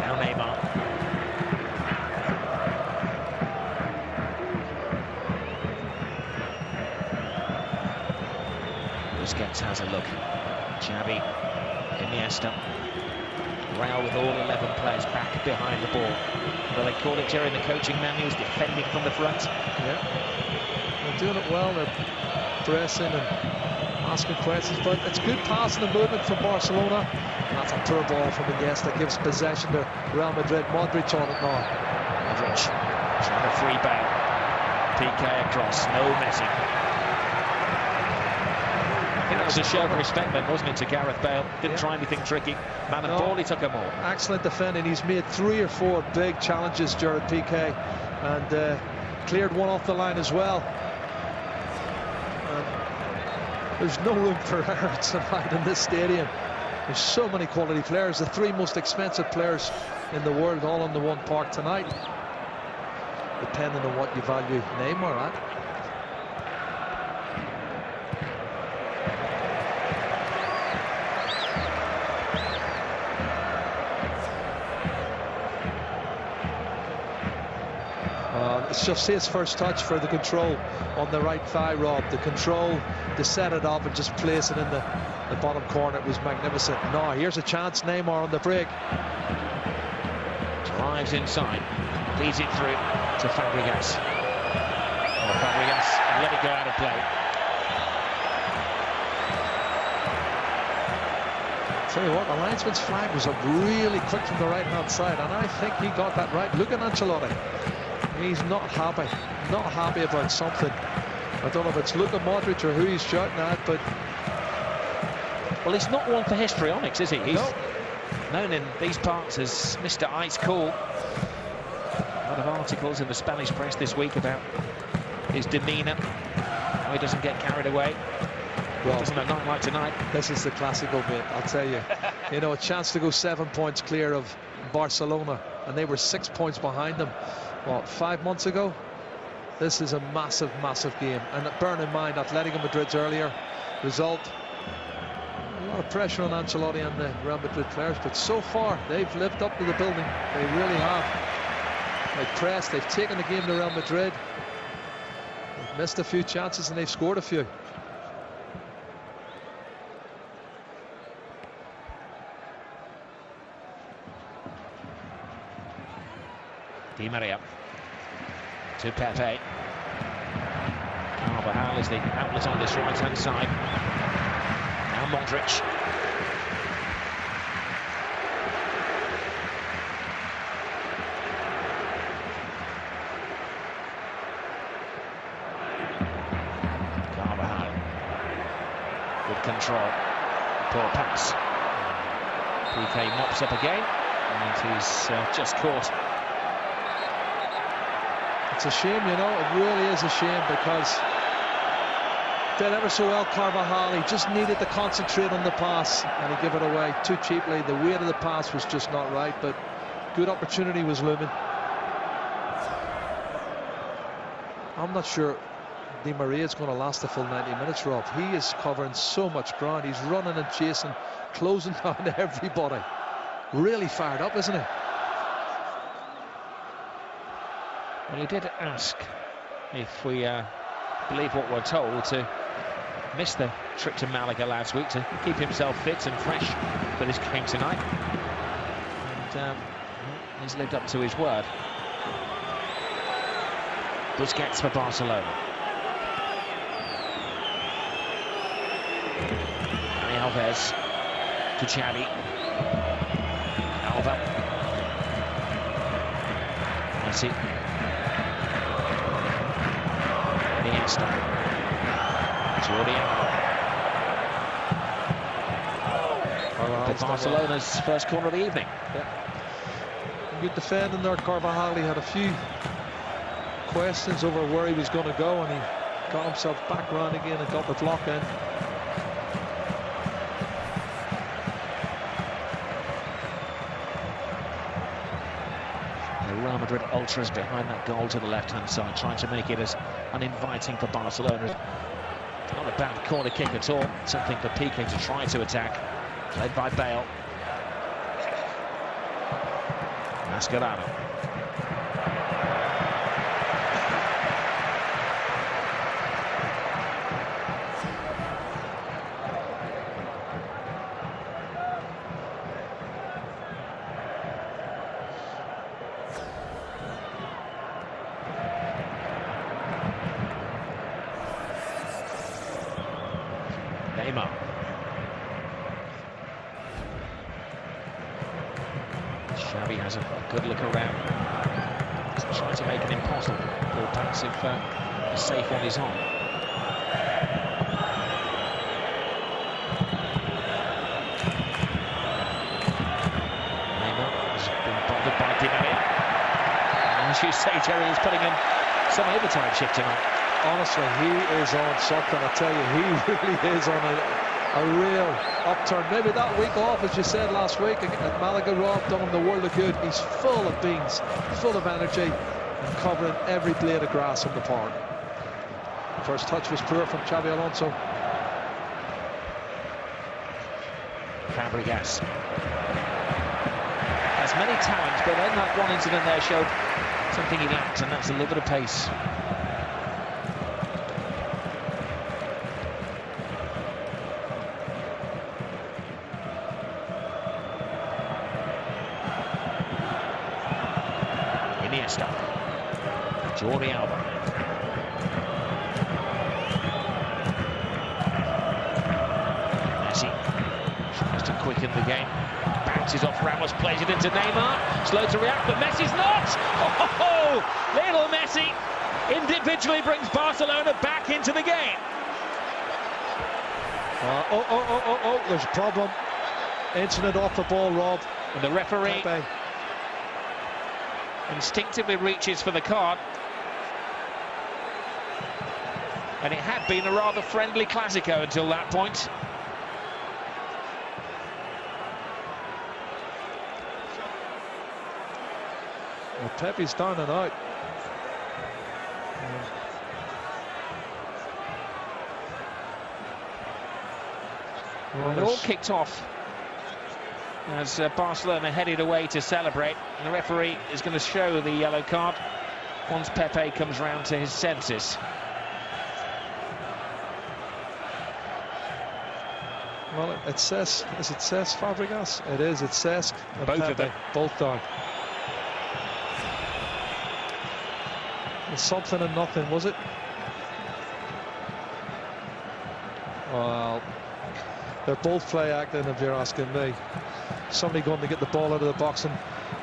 Now Neymar. Busquets has a look. Xavi, Iniesta. Real with all 11 players back behind the ball. Well, they call it during the coaching manuals, defending from the front. Yeah, they're doing it well. They're pressing and asking questions, but it's good passing and movement from Barcelona. And that's a poor ball from Iniesta, gives possession to Real Madrid. Modric on it now. Modric trying to free Bale. PK across, no Messi. I think that was a show of respect then, wasn't it, to Gareth Bale? Didn't try anything tricky. Man and ball, he took them all. Excellent defending. He's made 3 or 4 big challenges, Jared PK, and cleared one off the line as well. There's no room for error tonight in this stadium. There's so many quality players. The 3 most expensive players in the world all on the one park tonight, depending on what you value Neymar at. It's just his first touch for the control on the right thigh, Rob. The control to set it up and just place it in the bottom corner. It was magnificent. Now here's a chance. Neymar on the break. Drives inside, leads it through to Fabregas. Oh, Fabregas let it go out of play. Tell you what, the linesman's flag was up really quick from the right-hand side, and I think he got that right. Look at Ancelotti. He's not happy about something. I don't know if it's Luka Modric or who he's shouting at, but... Well, he's not one for histrionics, is he? He's known in these parts as Mr. Ice Cool. A lot of articles in the Spanish press this week about his demeanour, how he doesn't get carried away. Well, doesn't a night like tonight. This is the classico bit, I'll tell you. You know, a chance to go 7 points clear of Barcelona, and they were 6 points behind them. What, 5 months ago? This is a massive, massive game. And bearing in mind Atletico Madrid's earlier result, a lot of pressure on Ancelotti and the Real Madrid players, but so far they've lived up to the building. They really have. They've pressed, they've taken the game to Real Madrid. They've missed a few chances and they've scored a few. Di Maria to Pepe. Carvajal is the outlet on this right-hand side. Now Modric. Carvajal. Good control. Poor pass. PK mops up again, and he's just caught. It's a shame, you know, it really is a shame, because did ever so well Carvajal. He just needed to concentrate on the pass and he gave it away too cheaply. The weight of the pass was just not right, but good opportunity was looming. I'm not sure Di Maria is going to last the full 90 minutes, Rob. He is covering so much ground. He's running and chasing, closing down everybody. Really fired up, isn't he? Well, he did ask, if we believe what we're told, to miss the trip to Malaga last week to keep himself fit and fresh for this game tonight. And he's lived up to his word. Busquets for Barcelona. Dani Alves to Xavi. Alva. Messi. Iniesta. Jordi. Barcelona's first corner of the evening. Yeah. Good defending there, Carvajal. He had a few questions over where he was going to go, and he got himself back round again and got the block in. The Real Madrid ultras behind that goal to the left-hand side, trying to make it as uninviting for Barcelona. Not a bad corner kick at all, something for Piqué to try to attack. led by Bale. Mascherano. Neymar. Xavi has a good look around. He's trying to make an impossible pass if a safe one is on. Neymar has been bothered by Di Maria. As you say, Jerry is putting in some overtime shift tonight. Honestly, he is on something. I tell you, he really is on a real upturn. Maybe that week off, as you said last week at Malaga, Rob, done him the world of good. He's full of beans, full of energy, and covering every blade of grass in the park. First touch was poor from Xabi Alonso. Fabregas has many talents, but then that one incident there showed something he lacked, and that's a little bit of pace. Iniesta. Jordi Alba. Messi tries to quicken the game. Bounces off Ramos, plays it into Neymar. Slow to react, but Messi's not! Oh, little Messi individually brings Barcelona back into the game. There's a problem. Incident off the ball, Rob. And the referee instinctively reaches for the card. And it had been a rather friendly classico until that point. Well, Pepe's down and out. Well, it all kicked off as Barcelona headed away to celebrate. And the referee is going to show the yellow card once Pepe comes round to his senses. Well, it says, is it says Fabregas? It is, it says. Both Pepe, of them. both down. It's something and nothing, was it? Well, they're both play acting, if you're asking me. Somebody going to get the ball out of the box, and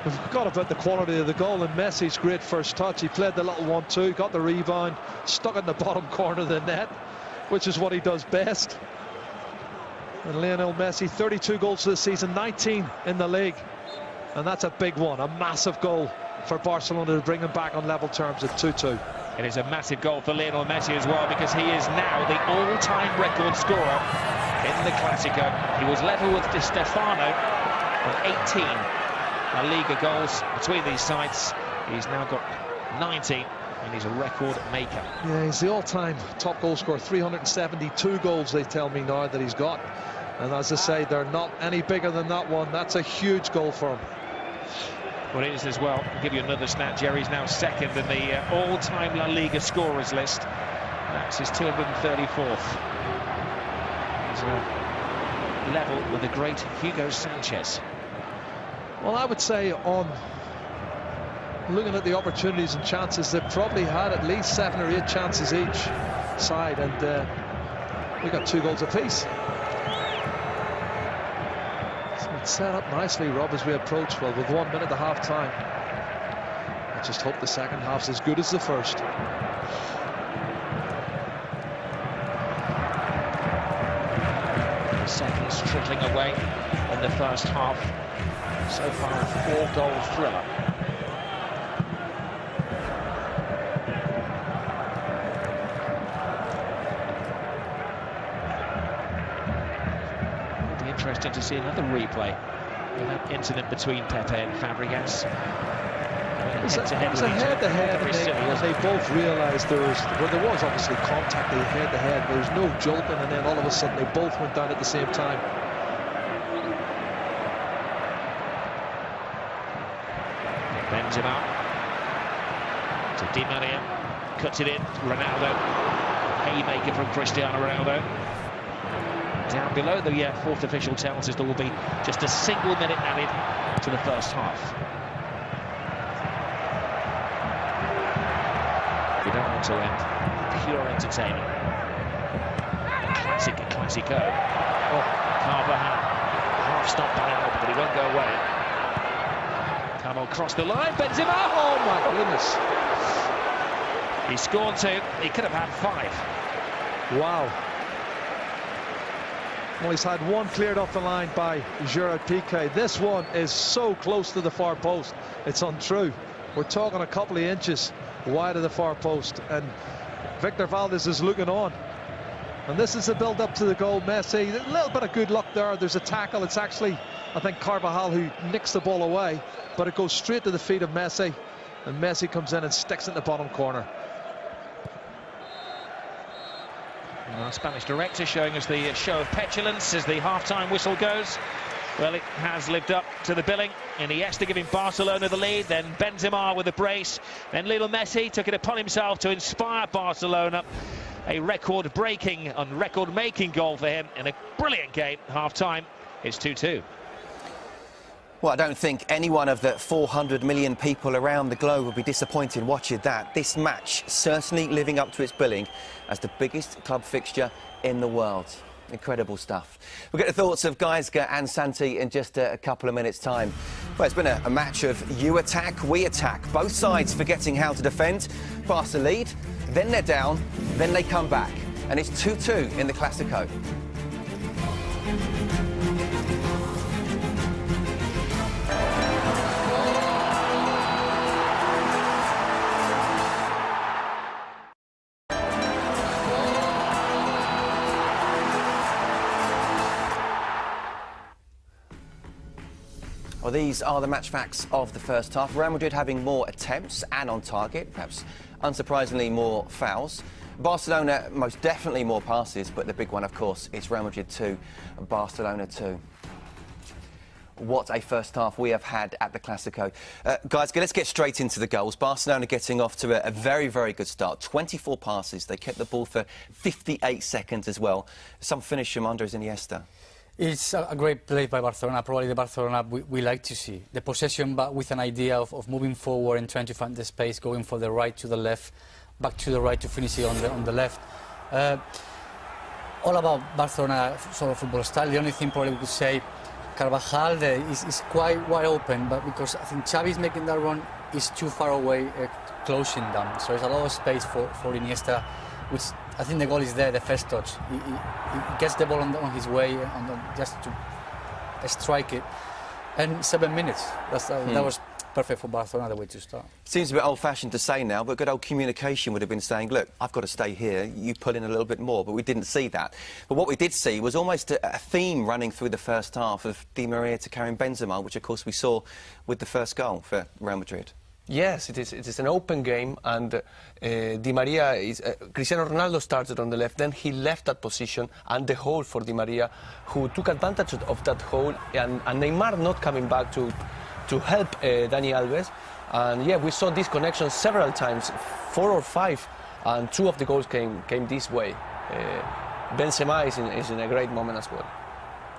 we've forgot about the quality of the goal. And Messi's great first touch. He played the little 1-2, got the rebound, stuck it in the bottom corner of the net, which is what he does best. And Lionel Messi, 32 goals this season, 19 in the league, and that's a big one, a massive goal for Barcelona to bring him back on level terms at 2-2. It is a massive goal for Lionel Messi as well, because he is now the all-time record scorer in the Classico. He was level with Di Stefano on 18 La Liga goals between these sides. He's now got 19, and he's a record maker. Yeah, he's the all-time top goal scorer, 372 goals, they tell me now, that he's got. And as I say, they're not any bigger than that one. That's a huge goal for him. Well, it is as well. I'll give you another stat. Jerry's now second in the all-time La Liga scorers list. That's his 234th. He's level with the great Hugo Sanchez. Well, I would say, on looking at the opportunities and chances, they've probably had at least 7 or 8 chances each side, and we got 2 goals apiece. It's set up nicely, Rob, as we approach, well, with 1 minute to half-time. I just hope the second half's as good as the first. The seconds trickling away in the first half. So far, a 4-goal thriller. Interesting to see another replay of that incident between Pepe and Fabregas. It was a head-to-head, and they both realised there was obviously contact, they head-to-head, there was no jolting, and then all of a sudden they both went down at the same time. Benzema. To Di Maria. Cuts it in. Ronaldo. Haymaker from Cristiano Ronaldo. Down below, the fourth official tells us there will be just a single minute added to the first half. We don't want to end pure entertainment. Classico. Oh, Carvajal. Half stopped by Alba, but he won't go away. Carmel crossed the line. Benzema. Oh my goodness. He scored 2. He could have had 5. Wow. Well, he's had one cleared off the line by Gerard Piqué. This one is so close to the far post, it's untrue. We're talking a couple of inches wide of the far post, and Victor Valdés is looking on. And this is the build up to the goal. Messi, a little bit of good luck there. There's a tackle. It's actually, I think, Carvajal who nicks the ball away, but it goes straight to the feet of Messi, and Messi comes in and sticks it in the bottom corner. Our Spanish director showing us the show of petulance as the half-time whistle goes. Well, it has lived up to the billing. Iniesta giving Barcelona the lead, then Benzema with the brace, then Lionel Messi took it upon himself to inspire Barcelona. A record-breaking and record-making goal for him in a brilliant game. Half-time, it's 2-2. Well, I don't think any one of the 400 million people around the globe will be disappointed watching that. This match certainly living up to its billing as the biggest club fixture in the world. Incredible stuff. We'll get the thoughts of Gaizka and Santi in just a couple of minutes' time. Well, it's been a match of you attack, we attack. Both sides forgetting how to defend. Barca lead, then they're down, then they come back. And it's 2-2 in the classico. Well, these are the match facts of the first half. Real Madrid having more attempts and on target, perhaps unsurprisingly more fouls. Barcelona most definitely more passes, but the big one, of course, is Real Madrid 2, Barcelona 2. What a first half we have had at the Classico. Guys, let's get straight into the goals. Barcelona getting off to a very, very good start. 24 passes. They kept the ball for 58 seconds as well. Some finish from Andres Iniesta. It's a great play by Barcelona, probably the Barcelona we like to see. The possession, but with an idea of moving forward and trying to find the space, going from the right to the left, back to the right to finish it on the left. All about Barcelona sort of football style. The only thing probably we could say, Carvajal is quite wide open, but because I think Xavi is making that run, is too far away, closing down. So there's a lot of space for Iniesta, which I think the goal is there, the first touch. He gets the ball on his way, just to strike it. And 7 minutes, that was perfect for Barcelona, the way to start. Seems a bit old-fashioned to say now, but good old communication would have been saying, look, I've got to stay here, you pull in a little bit more, but we didn't see that. But what we did see was almost a theme running through the first half of Di Maria to Karim Benzema, which of course we saw with the first goal for Real Madrid. Yes, it is. It is an open game, and Di Maria is. Cristiano Ronaldo started on the left, then he left that position and the hole for Di Maria, who took advantage of that hole, and Neymar not coming back to help Dani Alves. And yeah, we saw this connection several times, 4 or 5, and 2 of the goals came this way. Benzema is in a great moment as well.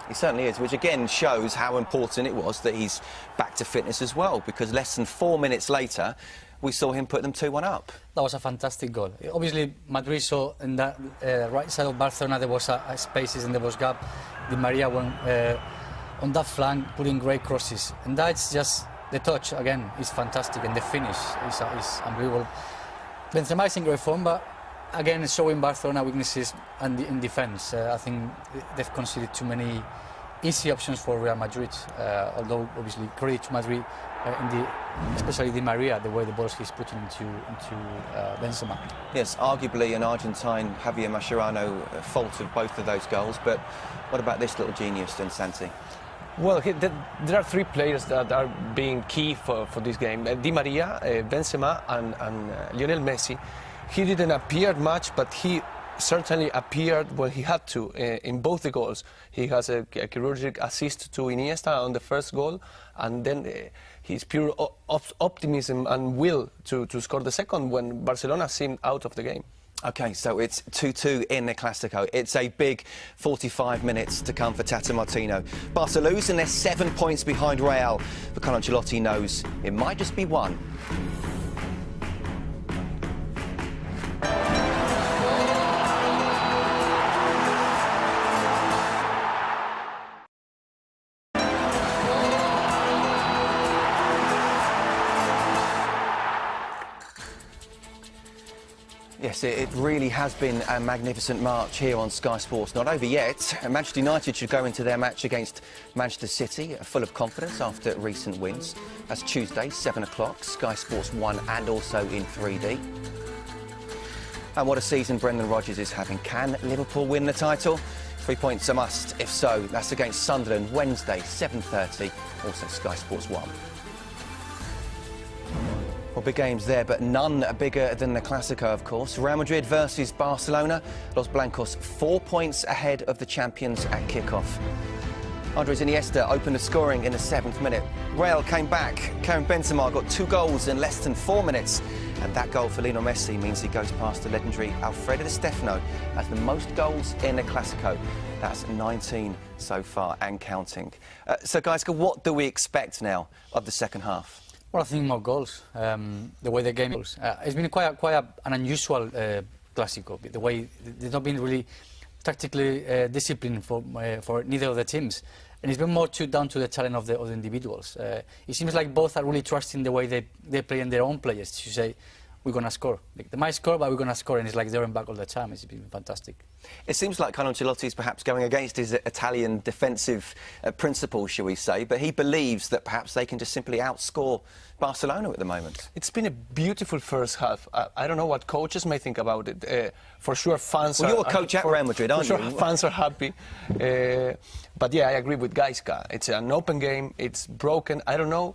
He certainly is, which again shows how important it was that he's back to fitness as well, because less than 4 minutes later, we saw him put them 2-1 up. That was a fantastic goal. Obviously, Madrid saw in that right side of Barcelona there was spaces and there was gap. Di Maria went on that flank, putting great crosses. And that's just the touch, again, is fantastic, and the finish is unbelievable. Benzema is in great form, but again, showing Barcelona weaknesses and in defence. I think they've conceded too many easy options for Real Madrid. Although obviously credit to Madrid, especially Di Maria, the way the balls he's putting into Benzema. Yes, arguably an Argentine Javier Mascherano fault of both of those goals. But what about this little genius then, Santi? Well, there are 3 players that are being key for this game: Di Maria, Benzema, and Lionel Messi. He didn't appear much, but he certainly appeared when he had to in both the goals. He has a chirurgic assist to Iniesta on the first goal, and then his pure optimism and will to score the second when Barcelona seemed out of the game. OK, so it's 2-2 in the Classico. It's a big 45 minutes to come for Tata Martino. Barca lose and they're 7 points behind Real. But Carlo Ancelotti knows it might just be one. Yes, it really has been a magnificent march here on Sky Sports. Not over yet. Manchester United should go into their match against Manchester City full of confidence after recent wins. That's Tuesday, 7 o'clock, Sky Sports 1 and also in 3D. And what a season Brendan Rodgers is having. Can Liverpool win the title? 3 points a must. If so, that's against Sunderland Wednesday, 7:30, also Sky Sports 1. Well, big games there, but none bigger than the Classico, of course. Real Madrid versus Barcelona. Los Blancos 4 points ahead of the champions at kick-off. Andres Iniesta opened the scoring in the 7th minute. Real came back. Karim Benzema got 2 goals in less than 4 minutes. And that goal for Lionel Messi means he goes past the legendary Alfredo Di Stefano as the most goals in the Classico. That's 19 so far and counting. So, guys, what do we expect now of the second half? Well, I think more goals. The way the game goes. It's been quite an unusual Classico. The way they've not been really tactically disciplined for neither of the teams, and it's been more down to the talent of the individuals. It seems like both are really trusting the way they play in their own players to say, we're going to score. They might score, but we're going to score, and it's like they're in back all the time. It's been fantastic. It seems like Carlo Ancelotti is perhaps going against his Italian defensive principles, shall we say, but he believes that perhaps they can just simply outscore Barcelona at the moment. It's been a beautiful first half. I don't know what coaches may think about it. For sure, fans Well, you're a coach at Real Madrid, aren't you? For sure, fans are happy. But yeah, I agree with Gaiska. It's an open game. It's broken. I don't know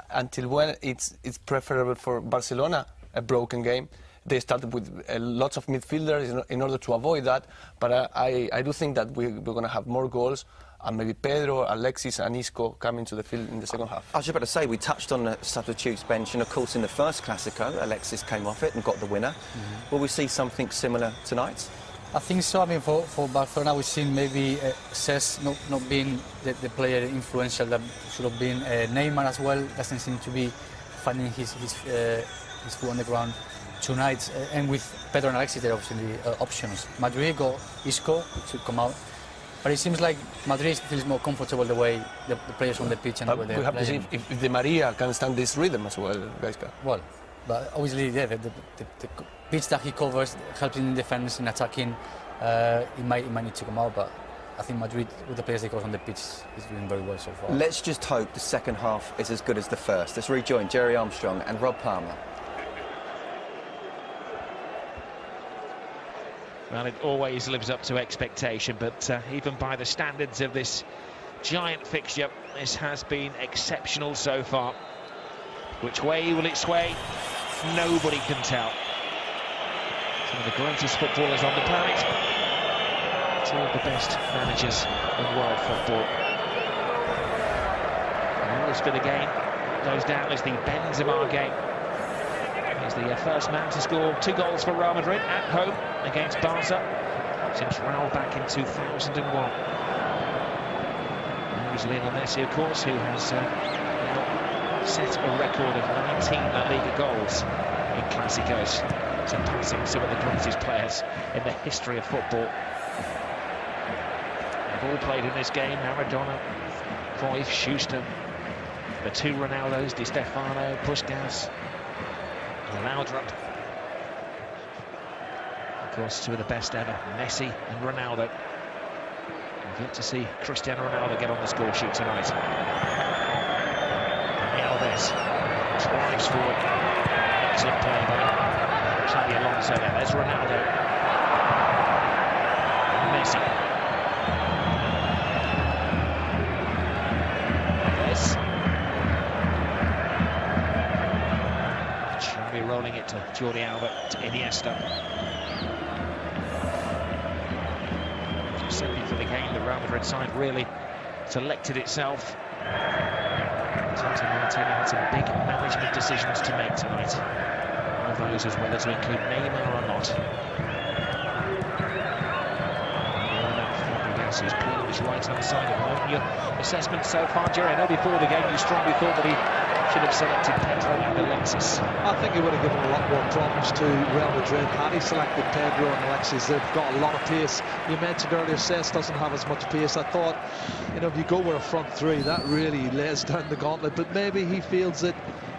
until when it's preferable for Barcelona, a broken game. They started with lots of midfielders in order to avoid that. But I do think that we're going to have more goals. And maybe Pedro, Alexis and Isco coming to the field in the second half. I was just about to say, we touched on the substitutes bench, and of course in the first Classico, Alexis came off it and got the winner. Will we see something similar tonight? I think so. I mean, for Barcelona, we've seen maybe Cesc not being the player influential that should have been. Neymar as well doesn't seem to be finding his foot on the ground tonight. And with Pedro and Alexis, they're obviously options. Madrid got Isco to come out. But it seems like Madrid feels more comfortable the way the players on the pitch and the way they're playing. We have to see if Di Maria can stand this rhythm as well, Gaiska. Well, but obviously, yeah, the pitch that he covers, helping in defence, in attacking, it might need to come out. But I think Madrid, with the players they got on the pitch, is doing very well so far. Let's just hope the second half is as good as the first. Let's rejoin Jerry Armstrong and Rob Palmer. Well, it always lives up to expectation, but even by the standards of this giant fixture, this has been exceptional so far. Which way will it sway? Nobody can tell. Some of the greatest footballers on the planet, two of the best managers in world football. And always for the game, goes down as the Benzema game. He's the first man to score 2 goals for Real Madrid at home against Barca since Raul back in 2001. And there's Lionel Messi, of course, who has now set a record of 19 La Liga goals in Clásicos, surpassing some of the greatest players in the history of football. They've all played in this game: Maradona, Cruyff, Schuster, the 2 Ronaldos, Di Stefano, Puskas, Laudrup. Of course, 2 of the best ever, Messi and Ronaldo. We've yet to see Cristiano Ronaldo get on the score sheet tonight. Alves drives forward. Excellent play by Xabi Alonso there. There's Ronaldo. Messi. Yes. Xabi rolling it to Jordi Alba, to Iniesta. game, the Real Madrid side really selected itself. Tata Martino had some big management decisions to make tonight. One of those as well as to include Neymar or not. He's playing on his right-hand side at the moment. Your assessment so far, Jerry? I know before the game you strongly thought that he should have selected Pedro and Alexis. I think he would have given a lot more problems to Real Madrid had he selected Pedro and Alexis. They've got a lot of pace. You mentioned earlier, Cesc doesn't have as much pace. I thought, you know, if you go with a front three, that really lays down the gauntlet. But maybe he feels that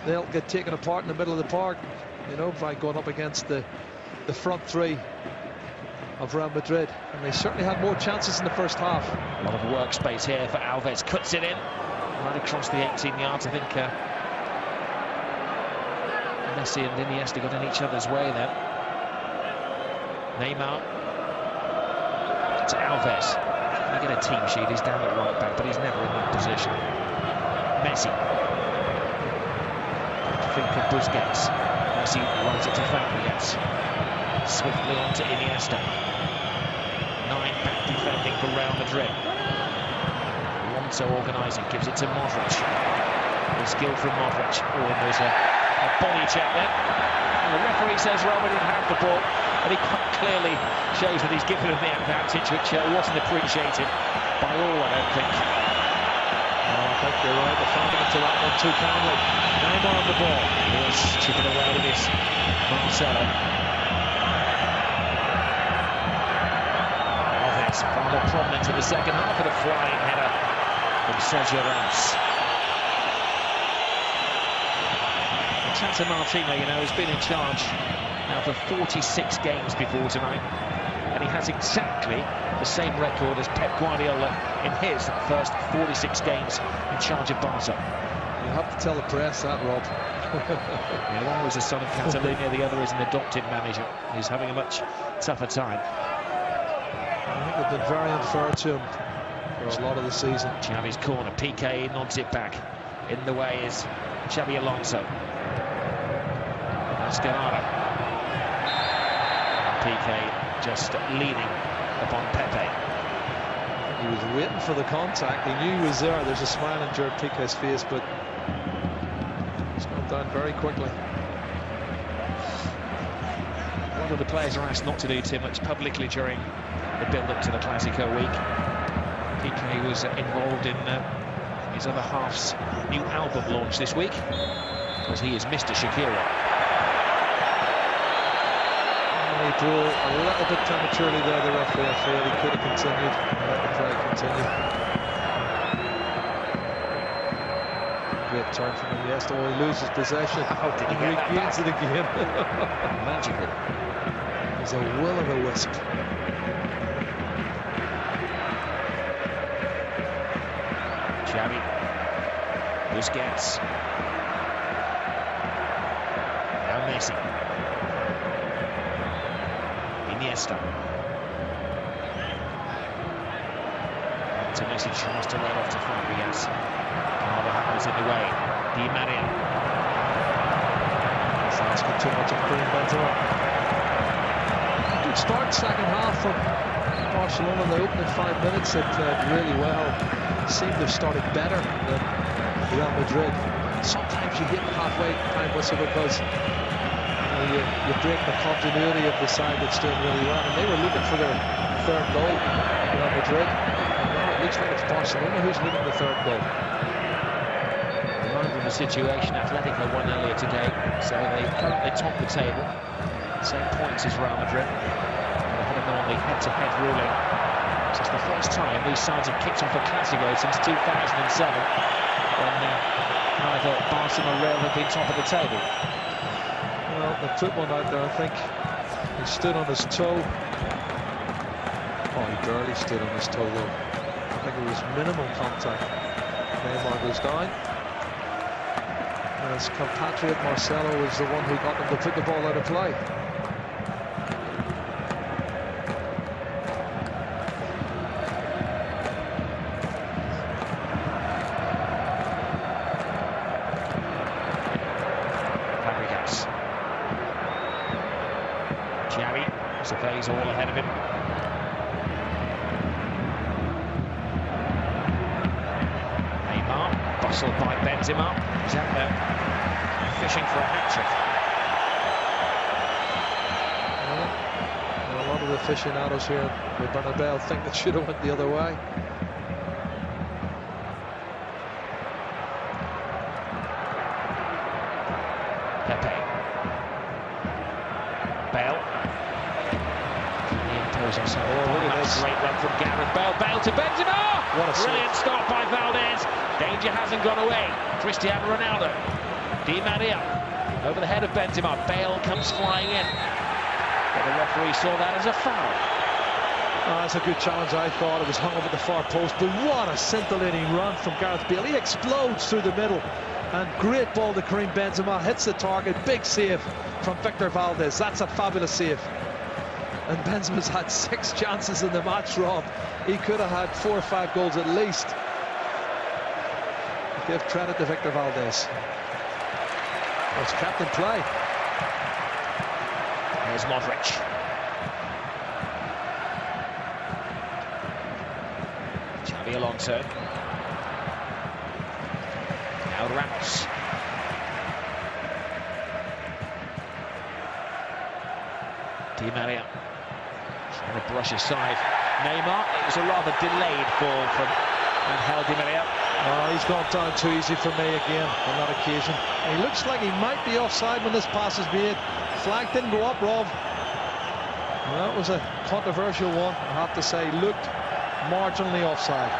they'll get taken apart in the middle of the park, you know, by going up against the front three of Real Madrid, and they certainly had more chances in the first half. A lot of workspace here for Alves, cuts it in right across the 18 yards. I think Messi and Iniesta got in each other's way there. Neymar to Alves. You get a team sheet, he's down at right back, but he's never in that position. Messi. Feet for Busquets. Messi runs it to Fabregas. Swiftly on to Iniesta. 9 back defending for Real Madrid. Alonso organising, gives it to Modric. The skill from Modric. Oh, and there's a body check there. And the referee says Real Madrid have the ball, and he quite clearly shows that he's given them the advantage, which wasn't appreciated by all, I don't think. Oh, I think you're right. They're falling into that one too kindly. Neymar on the ball. Yes, chipping away with this Marcelo. Rather prominent in the second half of the flying header from Sergio Ramos. Tata Martino, you know, has been in charge now for 46 games before tonight, and he has exactly the same record as Pep Guardiola in his first 46 games in charge of Barca. You have to tell the press that, Rob. Yeah, one was the son of Catalonia, the other is an adopted manager. He's having a much tougher time. I think they've been very unfair to him for a lot of the season. Xavi's corner, Piqué nods it back. In the way is Xabi Alonso. Mascherano. Piqué just leaning upon Pepe. He was waiting for the contact. He knew he was there. There's a smile on Gerard Piqué's face, but it's gone down very quickly. One of the players are asked not to do too much publicly during the build-up to the Classico week. Piqué was involved in his other half's new album launch this week, because he is Mr. Shakira. He drew a little bit prematurely there, the referee. I feel he could have continued and let the play continue. Great turn from Iniesta. Oh, he loses possession. How did he get that regains it again? Magical. There's a will of a wisp. Xavi. Busquets. Now Messi. Iniesta. To Messi, tries to run off to Fabregas. Carvajal's in the way. Di Maria. That's asking too much of Karim Benzema. Good start, second half from Barcelona. The opening 5 minutes, they played really well. Seemed to have started better than Real Madrid. Sometimes you hit the halfway time whistle because you break the continuity of the side that's doing really well, and they were looking for their third goal, Real Madrid. And now it looks like it's Barcelona who's looking the third goal. Reminding the situation, Atletico won earlier today, so they currently top the table, same points as Real Madrid. Ahead of them on the head-to-head ruling. It's the first time these sides have kicked off a Classico since 2007, when neither Barca nor Real have been top of the table. Well, they put one out there, I think. He stood on his toe. Oh, he barely stood on his toe, though. I think it was minimum contact. Neymar goes down. And his compatriot Marcelo was the one who got them to put the ball out of play. Xavi surveys all ahead of him. Jostled by Benzema. He's out there fishing for a hat-trick. A lot of the aficionados here with Bernabeu think it should have went the other way. Pepe. Bale. He imposes himself. Look at this. Great run from Gareth Bale. Bale to Benzema! What a brilliant stop by Valdez. Danger hasn't gone away. Cristiano Ronaldo. Di Maria over the head of Benzema. Bale comes flying in. But the referee saw that as a foul. That's a good challenge, I thought. It was hung up at the far post, but what a scintillating run from Gareth Bale. He explodes through the middle, and great ball to Karim Benzema, hits the target. Big save from Victor Valdez. That's a fabulous save. And Benzema's had 6 chances in the match, Rob. He could have had 4 or 5 goals at least. Give credit to Victor Valdez. It's kept in play. There's Modric. Xavi Alonso. Now Ramos. Di Maria trying to brush aside Neymar. It was a rather delayed ball from Angel Di Maria. Oh, he's gone down too easy for me again on that occasion. He looks like he might be offside when this pass is made. Flag didn't go up, Rob. Well, that was a controversial one, I have to say. Looked marginally offside.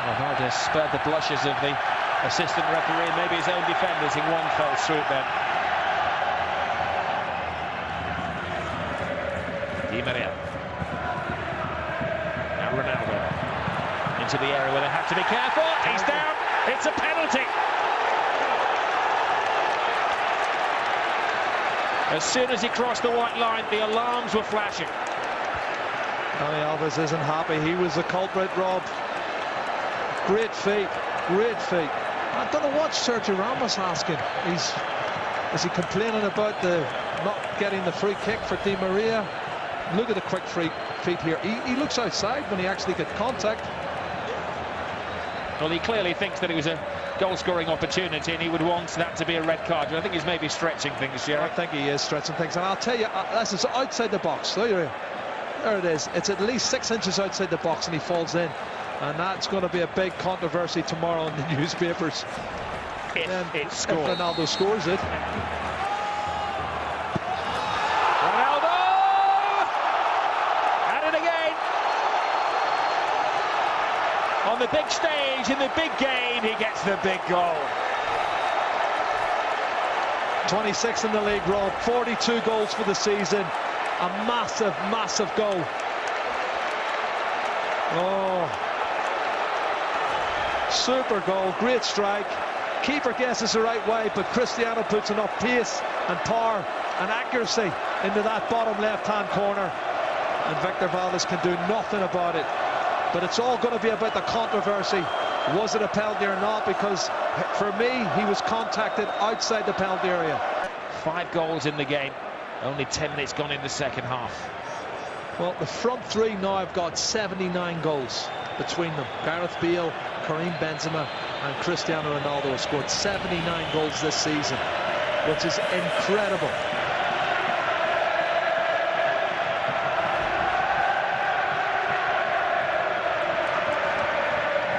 Well, Valdez spurred the blushes of the assistant referee and maybe his own defenders in one fell swoop then. Di Maria. Now Ronaldo. Into the area where they have to be careful. He's down. It's a penalty. As soon as he crossed the white line, the alarms were flashing. Dani Alves isn't happy. He was the culprit, Rob. Great feat. Great feat. I don't know what Sergio Ramos asking. Is he complaining about the not getting the free kick for Di Maria? Look at the quick free feet here. He looks outside when he actually gets contact. Well, he clearly thinks that it was a goal-scoring opportunity and he would want that to be a red card. But I think he's maybe stretching things, Jerry. I think he is stretching things. And I'll tell you, this is outside the box. There it is. It's at least 6 inches outside the box and he falls in. And that's going to be a big controversy tomorrow in the newspapers. If Ronaldo scores it. Ronaldo! At it again! On the big stage, in the big game, he gets the big goal. 26 in the league, Rob. 42 goals for the season. A massive, massive goal. Oh. Super goal, great strike. Keeper guesses the right way, but Cristiano puts enough pace and power and accuracy into that bottom left-hand corner. And Victor Valdez can do nothing about it. But it's all going to be about the controversy. Was it a penalty or not? Because for me, he was contacted outside the penalty area. 5 goals in the game. Only 10 minutes gone in the second half. Well, the front three now have got 79 goals between them. Gareth Bale, Karim Benzema and Cristiano Ronaldo have scored 79 goals this season, which is incredible.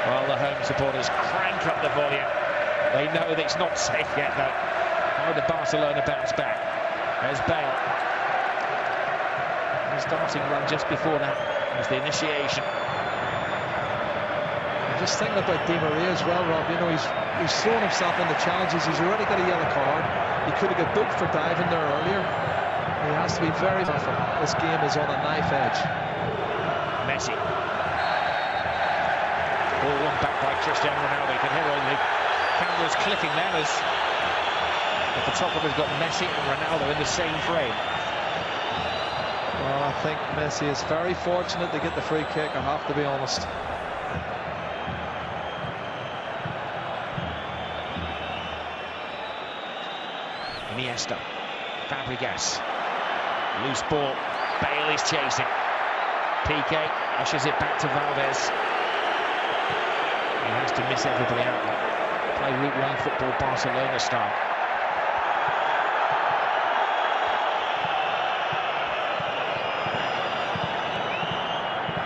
Well, the home supporters crank up the volume. They know that it's not safe yet, though. How did Barcelona bounce back? There's Bale. His starting run just before that was the initiation. I'm just thinking about Di Maria as well, Rob. You know, he's thrown himself into challenges. He's already got a yellow card. He could have got booked for diving there earlier. He has to be very careful. This game is on a knife edge. Messi. Ball won back by Cristiano Ronaldo. You can hear all the cameras clicking there as at the top of it has got Messi and Ronaldo in the same frame. Well, I think Messi is very fortunate to get the free kick, I have to be honest. Iniesta. Fabregas. Loose ball. Bale is chasing. Piqué ushers it back to Valdez. He chance to miss everybody out there. Play Route 1 football Barcelona style.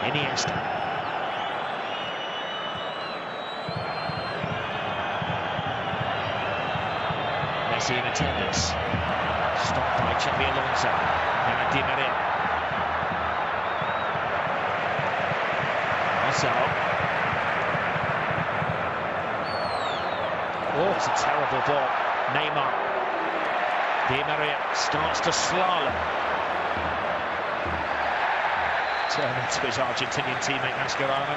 Iniesta. Messi in attendance. Stopped by Xabi Alonso. Now Di Maria. Marcelo. Oh, it's a terrible ball. Neymar. Di Maria starts to slalom. Turn into his Argentinian teammate Mascherano.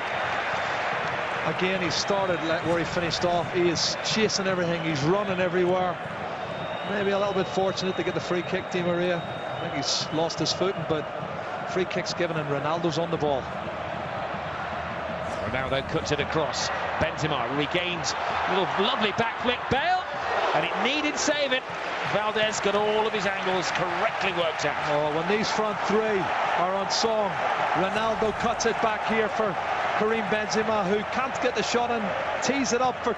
Again, he started where he finished off. He is chasing everything. He's running everywhere. Maybe a little bit fortunate to get the free kick, Di Maria. I think he's lost his footing, but free kick's given and Ronaldo's on the ball. Ronaldo cuts it across. Benzema regains a little lovely back flick. Bale, and it needed saving. Valdez got all of his angles correctly worked out. Oh, when these front three are on song, Ronaldo cuts it back here for Karim Benzema, who can't get the shot and tees it up for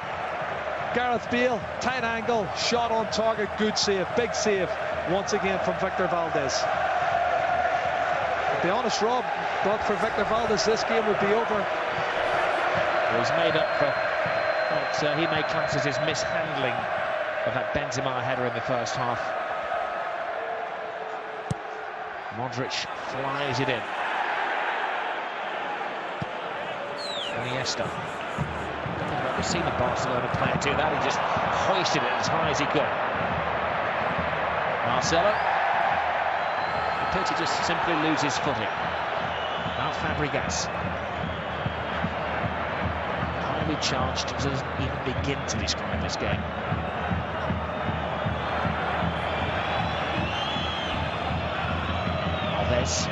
Gareth Bale. Tight angle, shot on target, good save, big save once again from Victor Valdez. To be honest, Rob, but for Victor Valdez, this game would be over. He's made up for what he may class as his mishandling of that Benzema header in the first half. Modric flies it in. Iniesta. I don't think I've ever seen a Barcelona player do that. He just hoisted it as high as he could. Marcelo. Appeared to just simply lose his footing. Now Fabregas. Highly charged, doesn't even begin to describe this game. Alves.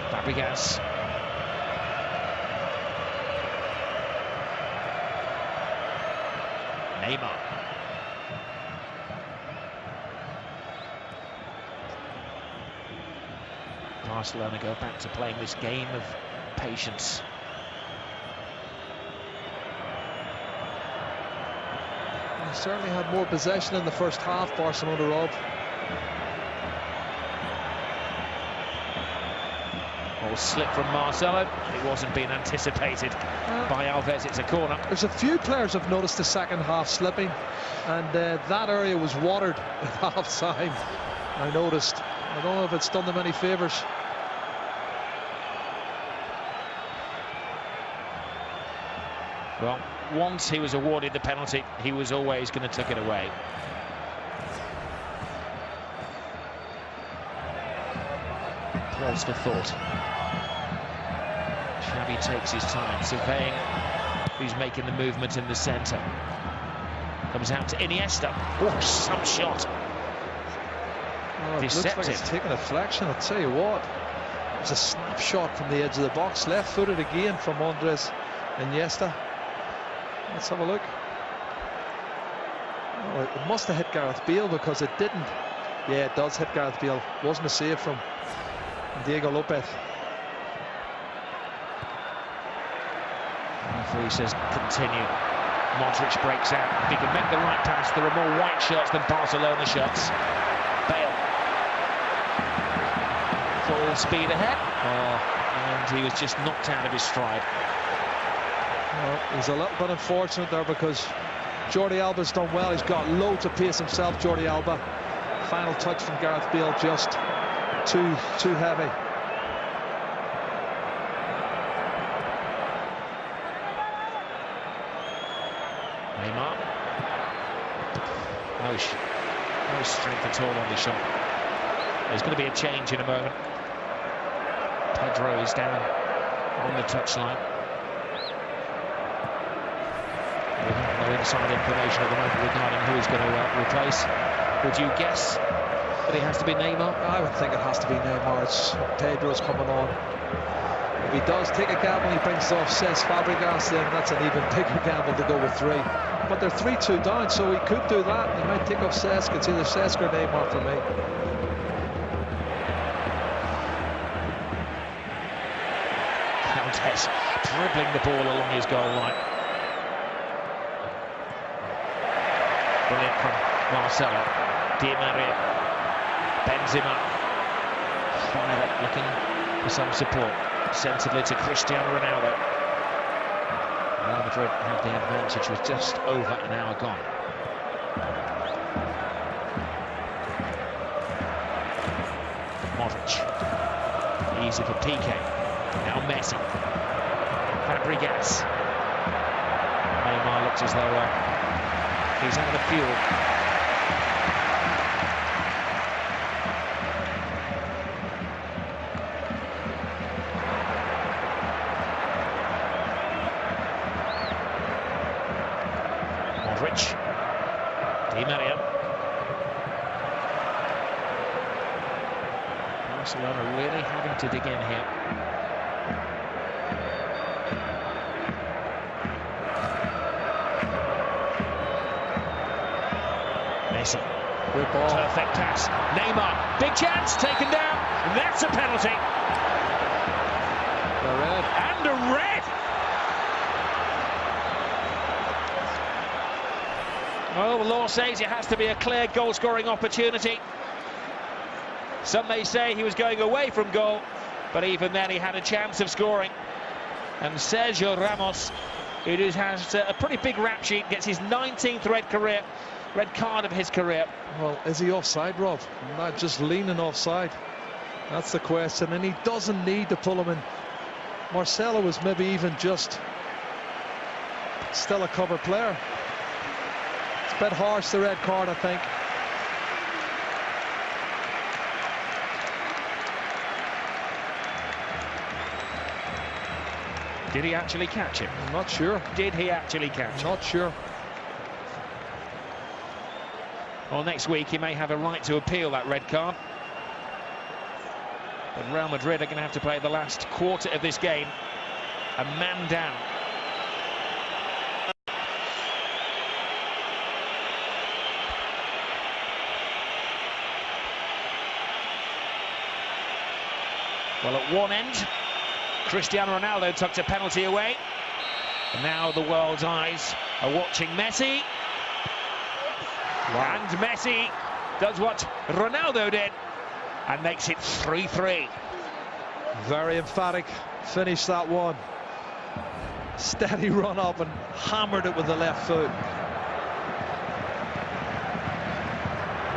Fabregas. Neymar. Barcelona go back to playing this game of patience. They certainly had more possession in the first half, Barcelona, Rob. Ball slip from Marcelo. It wasn't being anticipated by Alves. It's a corner. There's a few players I've noticed the second half slipping, and that area was watered at half time. I noticed. I don't know if it's done them any favours. Well, once he was awarded the penalty, he was always going to take it away. Pause for thought. Xavi takes his time, surveying who's making the movement in the centre. Comes out to Iniesta. Oh, some shot. Oh, it looks like it's taken a deflection, I'll tell you what. It was a snapshot from the edge of the box, left-footed again from Andres Iniesta. Let's have a look. Oh, it must have hit Gareth Bale because it didn't. Yeah, it does hit Gareth Bale. Wasn't a save from Diego Lopez. Referee says continue. Modric breaks out. If he can make the right pass, there are more white shirts than Barcelona shirts. Bale. Full speed ahead. Oh, and he was just knocked out of his stride. Well, he's a little bit unfortunate there because Jordi Alba's done well. He's got loads of pace himself, Jordi Alba. Final touch from Gareth Bale, just too heavy. Neymar. No strength at all on the shot. There's going to be a change in a moment. Pedro is down on the touchline. We have no inside information at the moment regarding who he's going to replace. Would you guess that it has to be Neymar? I would think it has to be Neymar. It's Pedro's coming on. If he does take a gamble, he brings off Cesc Fabregas, then that's an even bigger gamble to go with three. But they're 3-2 down, so he could do that. He might take off Cesc. It's either Cesc or Neymar for me. Countess dribbling the ball along his goal line. Brilliant from Marcelo. Di Maria. Benzema. Fired up, looking for some support. Sensibly to Cristiano Ronaldo. Real Madrid had the advantage with just over an hour gone. Modric. Easy for Piqué. Now Messi. Fabregas. Neymar looks as though he's out of fuel. Modric. Di Maria. Barcelona really having to dig in here. Messi. Good ball. Perfect pass. Neymar. Big chance. Taken down. That's a penalty. A red. And a red. Well, the law says it has to be a clear goal-scoring opportunity. Some may say he was going away from goal, but even then he had a chance of scoring. And Sergio Ramos, who has a pretty big rap sheet, gets his 19th red card of his career. Well, is he offside, Rob? Not just leaning offside. That's the question, and he doesn't need to pull him in. Marcelo was maybe even just still a cover player. It's a bit harsh, the red card, I think. Did he actually catch him? I'm not sure. Did he actually catch him? Not sure. Well, next week he may have a right to appeal that red card. But Real Madrid are going to have to play the last quarter of this game a man down. Well, at one end, Cristiano Ronaldo tucked a penalty away. And now the world's eyes are watching Messi. Wow. And Messi does what Ronaldo did and makes it 3-3. Very emphatic finish, that one. Steady run up and hammered it with the left foot.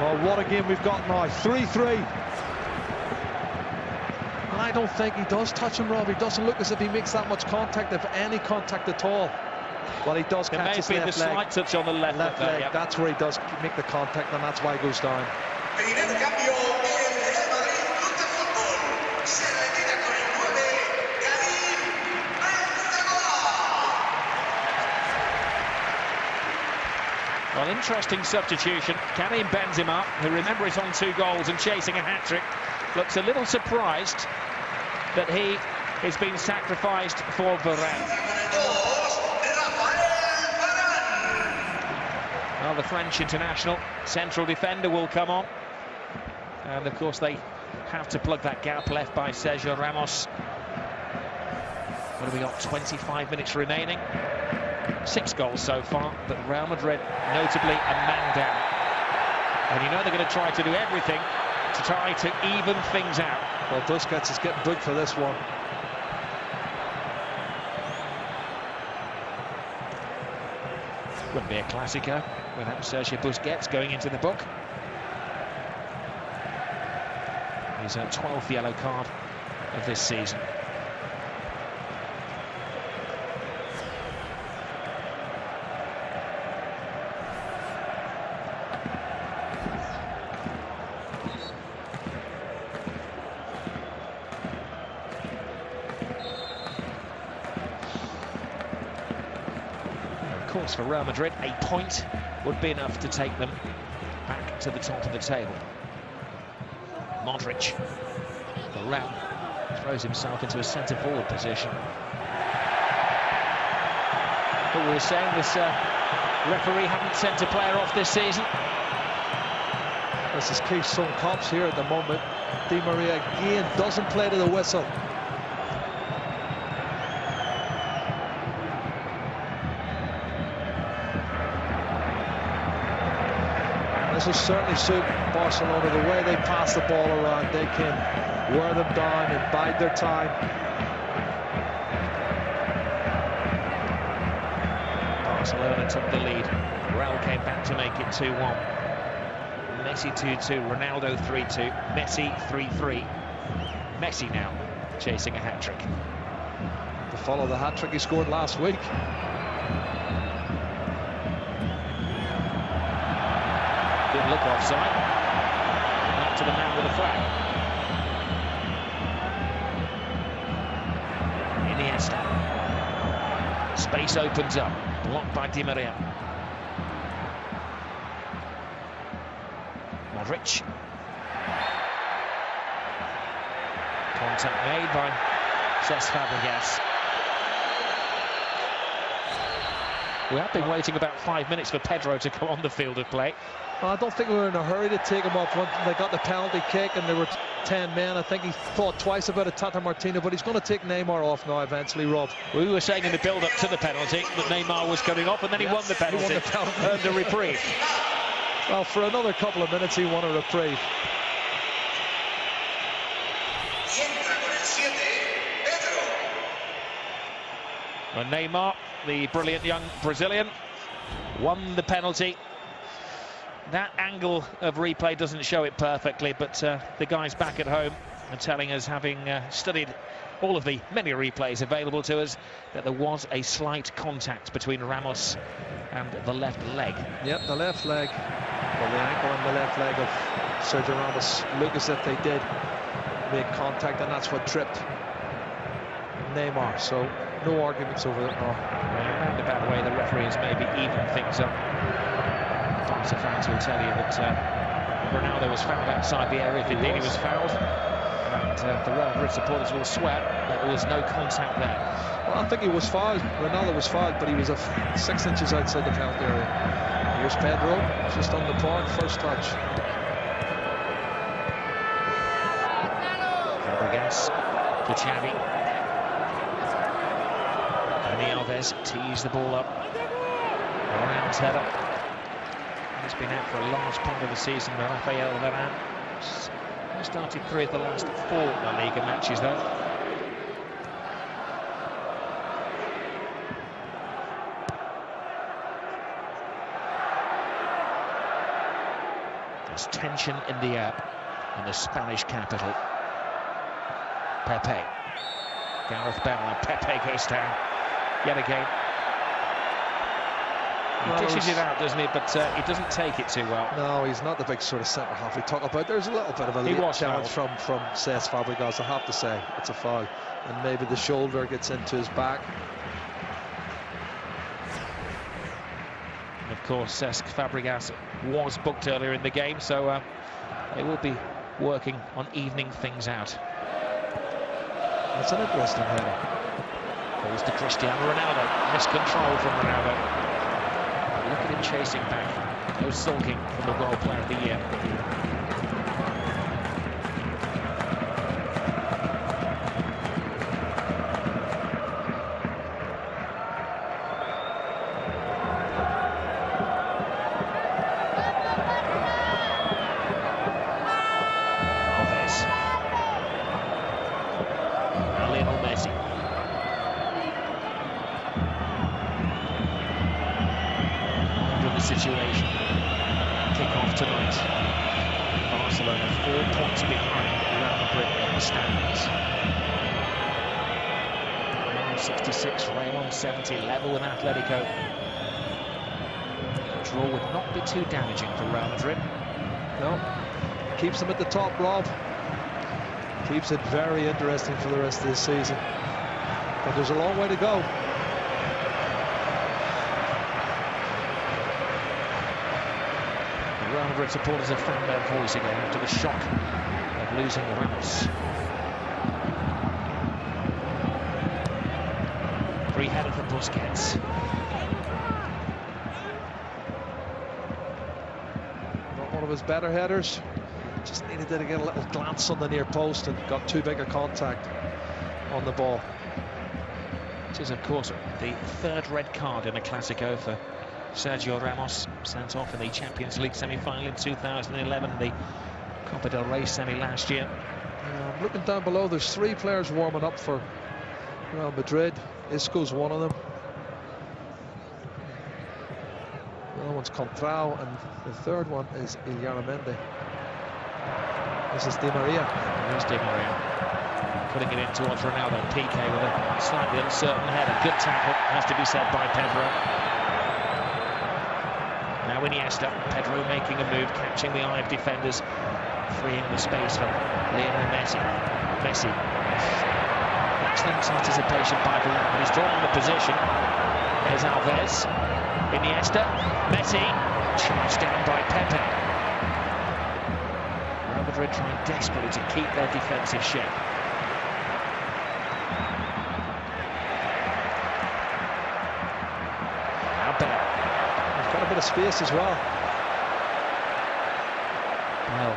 Well, what a game we've got now. 3-3. And I don't think he does touch him, Rob. He doesn't look as if he makes that much contact, if any contact at all. Well, he does catch his left leg. There may be the slight touch on the left leg. Yep. That's where he does make the contact, and that's why he goes down. Well, interesting substitution. Karim Benzema, who, remember, is on 2 goals and chasing a hat-trick, looks a little surprised that he is being sacrificed for Varane. Well, the French international central defender will come on. And, of course, they have to plug that gap left by Sergio Ramos. What have we got? 25 minutes remaining. 6 goals so far, but Real Madrid notably a man down. And you know they're going to try to do everything to try to even things out. Well, Busquets is getting booked for this one. Wouldn't be a classico without Sergio Busquets going into the book. His 12th yellow card of this season. Of course, for Real Madrid, a point would be enough to take them back to the top of the table. Modric, Varane throws himself into a centre-forward position. But we were saying this referee hadn't sent a player off this season. This is Keith Son Cops here at the moment. Di Maria again doesn't play to the whistle. This will certainly suit Barcelona, the way they pass the ball around. They can wear them down and bide their time. Barcelona took the lead. Real came back to make it 2-1. Messi 2-2, Ronaldo 3-2, Messi 3-3. Messi now chasing a hat-trick. To follow the hat-trick he scored last week. Didn't look offside. Back to the man with the flag. Iniesta. Space opens up. Blocked by Di Maria. Madrid. Contact made by Cesc Fabregas. We have been waiting about 5 minutes for Pedro to come on the field of play. Well, I don't think we were in a hurry to take him off. When they got the penalty kick and there were 10 men, I think he thought twice about it, Tata Martino, but he's going to take Neymar off now eventually, Rob. We were saying in the build-up to the penalty that Neymar was coming off, and then he won the penalty. He won the penalty. Earned a reprieve. Well, for another couple of minutes, he won a reprieve. And Neymar, the brilliant young Brazilian, won the penalty. That angle of replay doesn't show it perfectly, but the guys back at home are telling us, having studied all of the many replays available to us, that there was a slight contact between Ramos and the left leg. Yep, the left leg, well, the ankle and the left leg of Sergio Ramos look as if they did make contact, and that's what tripped Neymar. So no arguments over that. Around about the way the referee has maybe evened things up. Barca fans will tell you that Ronaldo was fouled outside the area if indeed he was fouled. And the Real Madrid supporters will swear that there was no contact there. Well, I think he was fouled. Ronaldo was fouled, but he was 6 inches outside the penalty area. Here's Pedro, just on the point, first touch. Fabregas to Xavi. Dani Alves tees the ball up. Varane header. He's been out for a large part of the season. Rafael Varane started 3 of the last 4 La Liga matches, though. There's tension in the air in the Spanish capital. Pepe. Gareth Bale, and Pepe goes down yet again. He dishes it out, doesn't he? But he doesn't take it too well. No, he's not the big sort of centre-half we talk about. There's a little bit of a late challenge from Cesc Fabregas, I have to say. It's a foul. And maybe the shoulder gets into his back. And of course, Cesc Fabregas was booked earlier in the game, so they will be working on evening things out. That's an interesting header. Goes to Cristiano Ronaldo. Miscontrol from Ronaldo. Look at him chasing back. No sulking from the World Player of the Year. Alves. Now Lionel Messi. Situation. Kick-off tonight. Barcelona 4 points behind Real Madrid in the standings. 66, Real on 70, level with Atletico. A draw would not be too damaging for Real Madrid. No, keeps them at the top, Rob. Keeps it very interesting for the rest of the season. But there's a long way to go. Real Madrid supporters have found their voice again after the shock of losing Ramos. Free header for Busquets. Not one of his better headers. Just needed to get a little glance on the near post and got too big a contact on the ball. It is, of course, the 3rd red card in a classico for Sergio Ramos sent off in the Champions League semi-final in 2011, the Copa del Rey semi last year. I'm looking down below. There's 3 players warming up for Real Madrid. Isco's one of them. The other one's Contrao, and the third one is Illarramendi. This is Di Maria. There's Di Maria putting it in towards Ronaldo. PK with a slightly uncertain header. Good tackle, has to be said, by Pedro. Now Iniesta. Pedro making a move, catching the eye of defenders, freeing the space for Lionel Messi. Messi. Excellent anticipation by Varane, but he's drawing the position. There's Alves. Iniesta. Messi. Charged down by Pepe. Real Madrid trying desperately to keep their defensive shape. Got a bit of space as well. Well,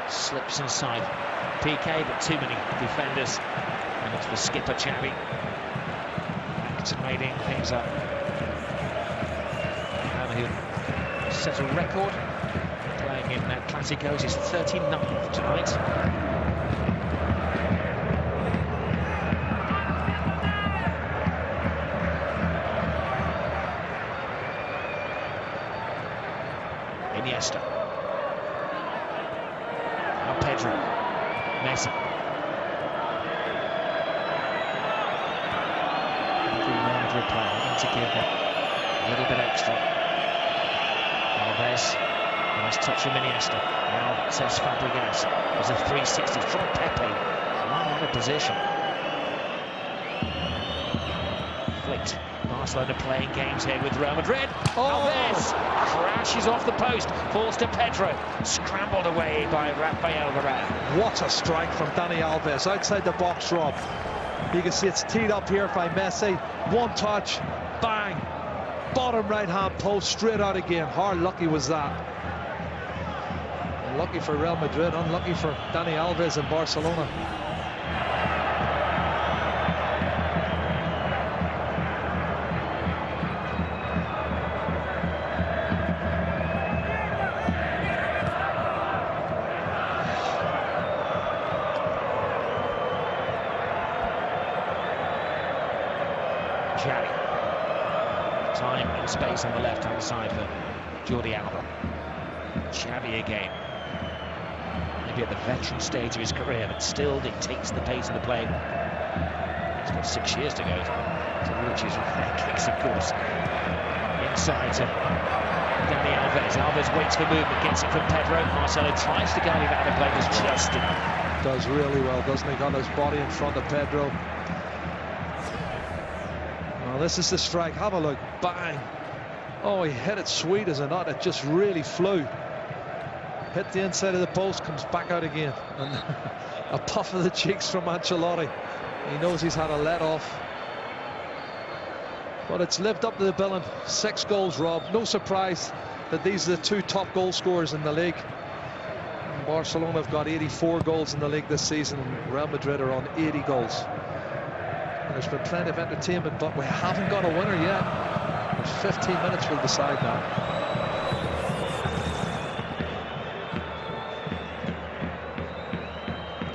slips inside PK, but too many defenders, and it's the skipper Xavi activating things up. And he'll set a record playing in Classicos. His 39th tonight. Iniesta. Now Pedro. Messi. Every Real Madrid player having to give a little bit extra. Alves. Nice touch from Iniesta. Now says Fabregas. There's a 360 from Pepe. Right out of position. Flicked. Barcelona playing games here with Real Madrid. Alves crashes off the post, falls to Pedro, scrambled away by Rafael Varane. What a strike from Dani Alves outside the box, Rob. You can see it's teed up here by Messi. One touch, bang, bottom right-hand post, straight out again. How lucky was that? Lucky for Real Madrid, unlucky for Dani Alves in Barcelona. Xavi. Time and space on the left-hand side for Jordi Alba. Xavi again. Maybe at the veteran stage of his career, but still dictates the pace of the play. He's got 6 years to go to reach his kicks, of course. Inside to Dani Alves. Alves waits for movement, gets it from Pedro. Marcelo tries to guide him out of play, just does really well, doesn't he? Got his body in front of Pedro. Well, this is the strike. Have a look. Bang. Oh, he hit it sweet as a nut. It just really flew. Hit the inside of the post, comes back out again. And a puff of the cheeks from Ancelotti. He knows he's had a let-off. But it's lived up to the billing. 6 goals, Rob. No surprise that these are the 2 top goal scorers in the league. And Barcelona have got 84 goals in the league this season, and Real Madrid are on 80 goals. And there's been plenty of entertainment, but we haven't got a winner yet. There's 15 minutes will decide now.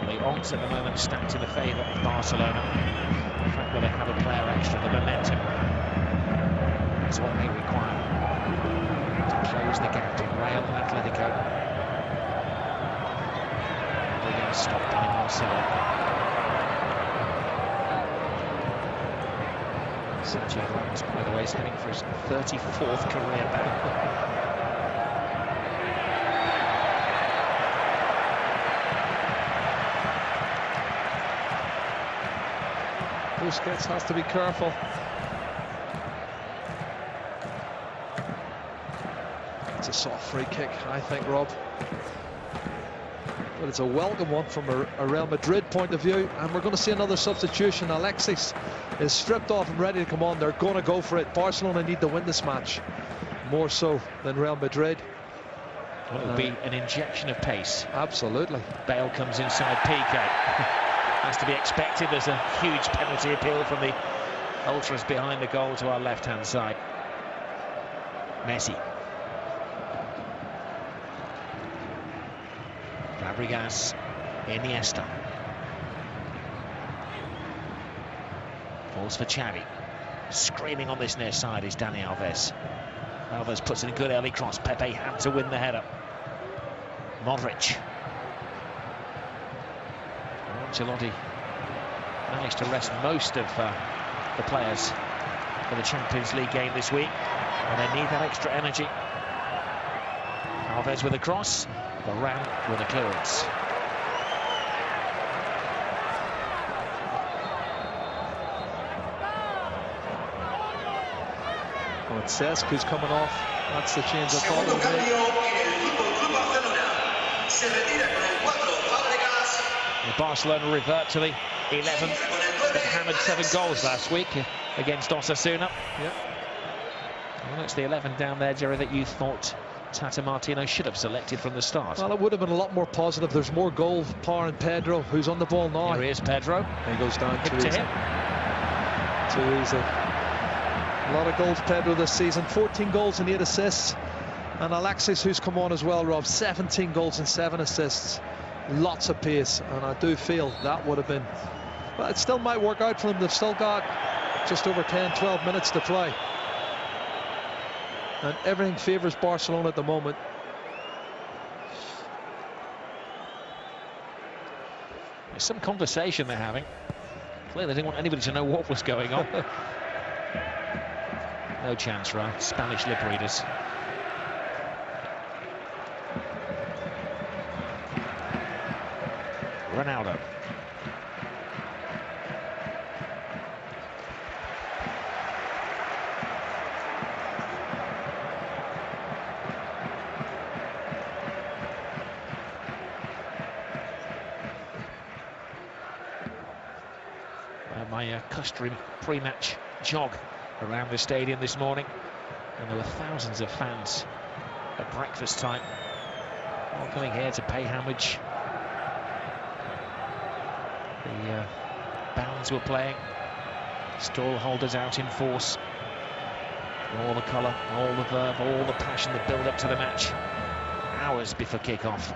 The odds at the moment stacked in the favour of Barcelona. The fact that they have a player extra, the momentum, is what they require to close the gap in Real and Atletico. They're going to stop by Marcelo. Sergio Ramos, by the way, is heading for his 34th career ban. Busquets has to be careful. It's a soft free kick, I think, Rob. But it's a welcome one from a Real Madrid point of view, and we're going to see another substitution. Alexis is stripped off and ready to come on. They're going to go for it. Barcelona need to win this match, more so than Real Madrid. Well, it'll be an injection of pace. Absolutely. Bale comes inside PK. Has to be expected. There's a huge penalty appeal from the ultras behind the goal to our left-hand side. Messi. Fabregas, Iniesta. Falls for Xavi. Screaming on this near side is Dani Alves. Alves puts in a good early cross. Pepe had to win the header. Modric. Ancelotti managed to rest most of the players for the Champions League game this week, and they need that extra energy. Alves with a cross, Varane with a clearance. Oh, it's Cesc who's coming off. That's the change I thought it would make. Barcelona revert to the 11 that hammered 7 goals last week against Osasuna. Yeah. Well, that's the 11 down there, Jerry, that you thought Tata Martino should have selected from the start. Well, it would have been a lot more positive. There's more goal power in Pedro, who's on the ball now. Here is Pedro. He goes down too to easy. him. Too easy. A lot of goals, Pedro, this season. 14 goals and 8 assists. And Alexis, who's come on as well, Rob, 17 goals and 7 assists. Lots of pace, and I do feel that would have been... Well, it still might work out for them. They've still got just over 10-12 minutes to play. And everything favours Barcelona at the moment. There's some conversation they're having. Clearly they didn't want anybody to know what was going on. No chance for our Spanish lip readers. Ronaldo. My customary pre-match jog around the stadium this morning, and there were thousands of fans at breakfast time, all coming here to pay homage. The bands were playing, stall holders out in force. All the colour, all the verve, all the passion that build up to the match. Hours before kick-off.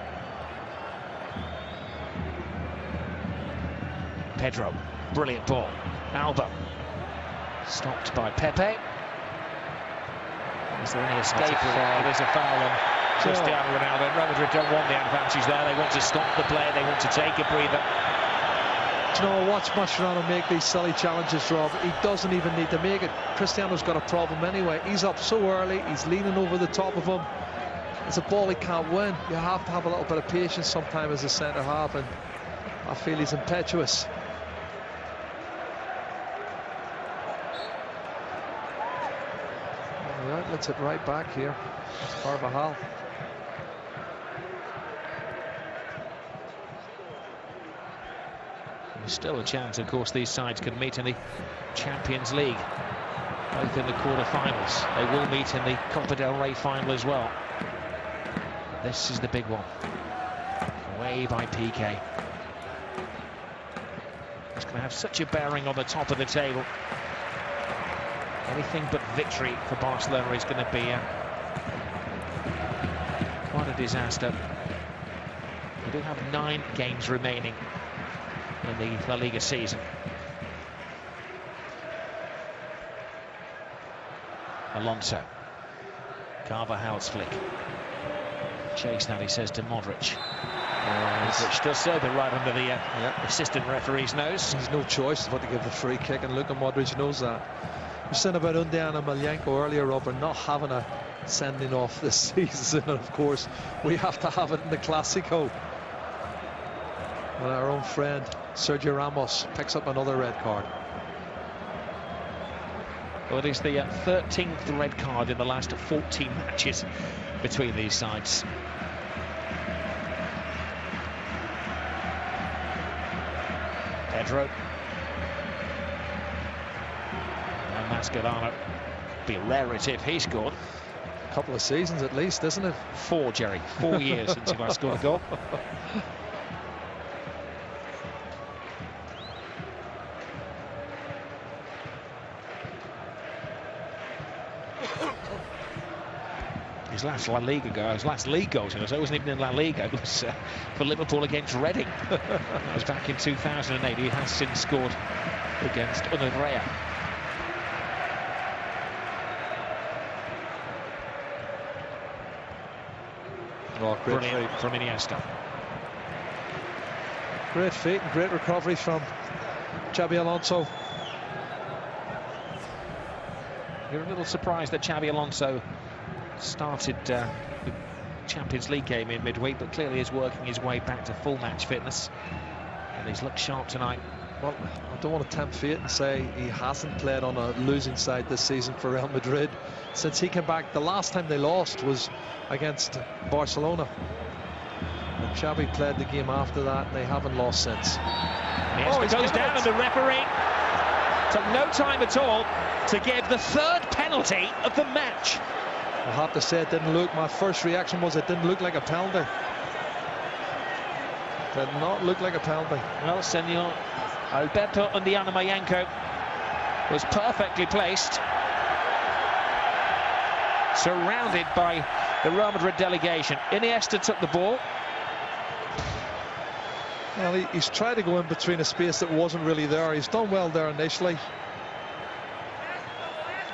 Pedro, brilliant ball. Alba, stopped by Pepe. Is there any escape? There's a foul on Cristiano Ronaldo. Real Madrid don't want the advantage there. They want to stop the play. They want to take a breather. Do you know, watch Mascherano make these silly challenges, Rob. He doesn't even need to make it. Cristiano's got a problem anyway. He's up so early. He's leaning over the top of him. It's a ball he can't win. You have to have a little bit of patience sometimes as a centre half, and I feel he's impetuous. The outlet's it right back here. It's Carvajal. There's still a chance, of course, these sides could meet in the Champions League, both in the quarter-finals. They will meet in the Copa del Rey final as well. This is the big one. Away by Piqué. It's going to have such a bearing on the top of the table. Anything but victory for Barcelona is going to be quite a disaster. We do have 9 games remaining in the La Liga season. Alonso. Carvajal's flick. Chase that, he says to Modric. Modric does so, but right under the assistant referee's nose. There's no choice but to give the free kick, and Luka Modric knows that. We said about Undian and Malyanko earlier, Robert, not having a sending off this season, and of course we have to have it in the classico. And our own friend Sergio Ramos picks up another red card. Well, it is the 13th red card in the last 14 matches between these sides. Pedro. And Mascherano. Be rare if he scored. A couple of seasons at least, isn't it? 4, Jerry. 4 years since he last scored a goal. His last La Liga goal, his last league goal, so it wasn't even in La Liga, it was for Liverpool against Reading. That was back in 2008. He has since scored against Univrea. Oh, great Brilliant feat. from Iniesta. Great feat and great recovery from Xabi Alonso. You're a little surprised that Xabi Alonso started the Champions League game in midweek, but clearly is working his way back to full match fitness, and he's looked sharp tonight. Well, I don't want to tempt fate and say he hasn't played on a losing side this season for Real Madrid. Since he came back, the last time they lost was against Barcelona. And Xabi played the game after that, and they haven't lost since. He goes down, and the referee took no time at all to give the third penalty of the match. I have to say, it didn't look, my first reaction was it didn't look like a penalty. Did not look like a penalty. Well, Senor Alberto Undiana-Mayenko was perfectly placed, surrounded by the Real Madrid delegation. Iniesta took the ball. Well, he's tried to go in between a space that wasn't really there. He's done well there initially.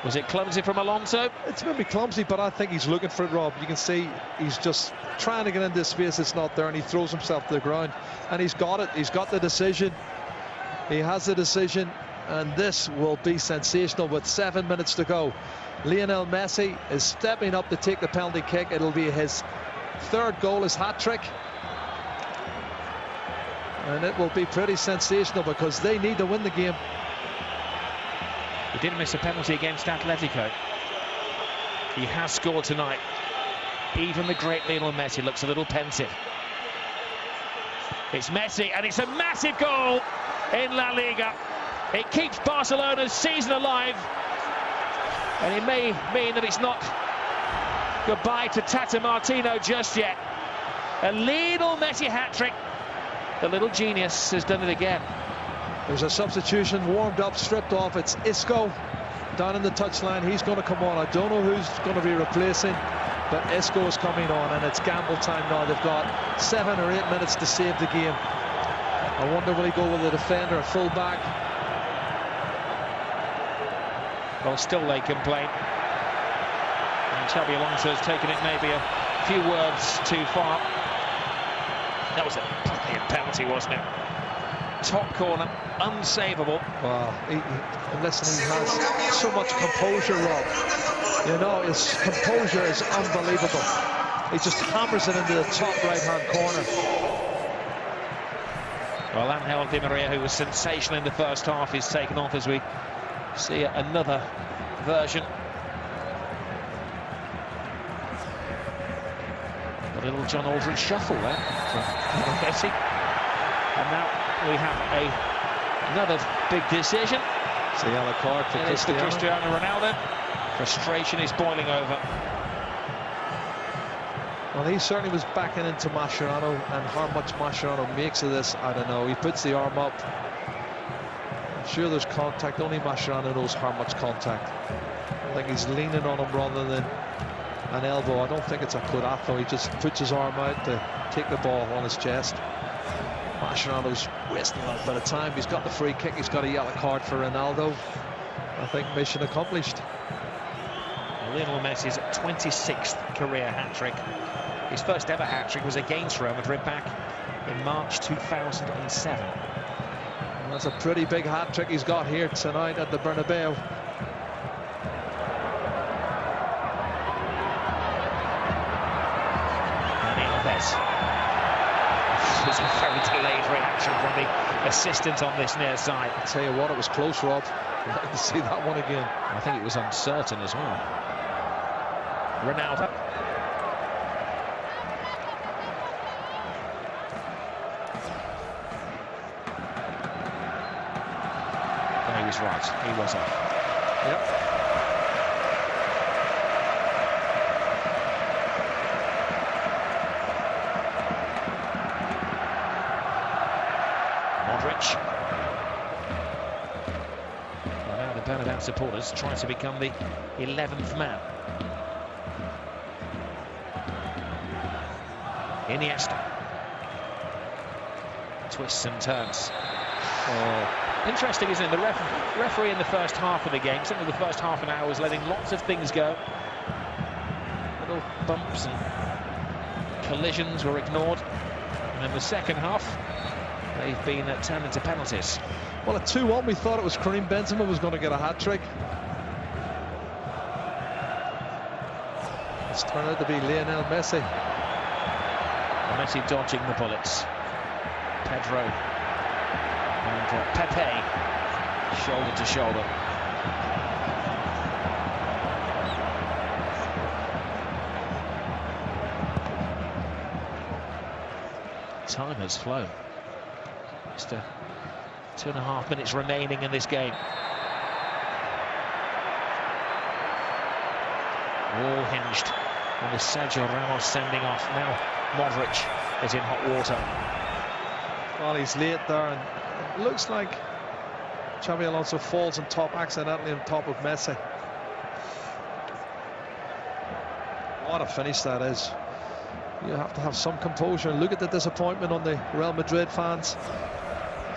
Was it clumsy from Alonso? It's maybe clumsy, but I think he's looking for it, Rob. You can see he's just trying to get into a space that's not there, and he throws himself to the ground. And he's got it. He's got the decision. He has the decision, and this will be sensational with 7 minutes to go. Lionel Messi is stepping up to take the penalty kick. It'll be his third goal, his hat-trick. And it will be pretty sensational because they need to win the game. He didn't miss a penalty against Atletico. He has scored tonight. Even the great Lionel Messi looks a little pensive. It's Messi, and it's a massive goal in La Liga. It keeps Barcelona's season alive, and it may mean that it's not goodbye to Tata Martino just yet. A Lionel Messi hat-trick. The little genius has done it again. There's a substitution, warmed up, stripped off. It's Isco down in the touchline. He's going to come on. I don't know who's going to be replacing, but Isco is coming on, and it's gamble time now. They've got 7 or 8 minutes to save the game. I wonder will he go with a defender, a full-back? Well, still they complain. And Xabi Alonso has taken it maybe a few words too far. That was a brilliant penalty, wasn't it? Top corner, unsavable. Wow, listen, he has so much composure, Rob. You know, his composure is unbelievable. He just hammers it into the top right-hand corner. Well, Angel Di Maria, who was sensational in the first half, is taken off as we see another version. A little John Aldridge shuffle there from Messi. And now we have another big decision. It's a yellow card for Cristiano Ronaldo. Frustration is boiling over. Well, he certainly was backing into Mascherano, and how much Mascherano makes of this, I don't know. He puts the arm up. I'm sure there's contact. Only Mascherano knows how much contact. I think he's leaning on him rather than an elbow. I don't think it's a codazo. He just puts his arm out to take the ball on his chest. Mascherano's wasting a little bit of time. He's got the free kick. He's got a yellow card for Ronaldo. I think mission accomplished. Lionel Messi's 26th career hat-trick. His first ever hat-trick was against Real Madrid back in March 2007. And that's a pretty big hat-trick he's got here tonight at the Bernabeu. It was a very delayed reaction from the assistant on this near side. I tell you what, it was close, Rob. I'd like to see that one again. I think it was uncertain as well. Ronaldo. No, he was right. He was off. Yep. Well, now the Bernabeu supporters try to become the 11th man. Iniesta. Twists and turns. Interesting, isn't it? The referee in the first half of the game, certainly the first half an hour, was letting lots of things go. Little bumps and collisions were ignored. And in the second half, they've been turned into penalties. Well, at 2-1, we thought it was Karim Benzema was going to get a hat-trick. It's turned out to be Lionel Messi. Messi dodging the bullets. Pedro and Pepe, shoulder to shoulder. Time has flown. Just 2.5 minutes remaining in this game. All hinged on the Sergio Ramos sending off. Now Modric is in hot water. Well, he's late there, and it looks like Xabi Alonso falls on top accidentally on top of Messi. What a finish that is. You have to have some composure and look at the disappointment on the Real Madrid fans.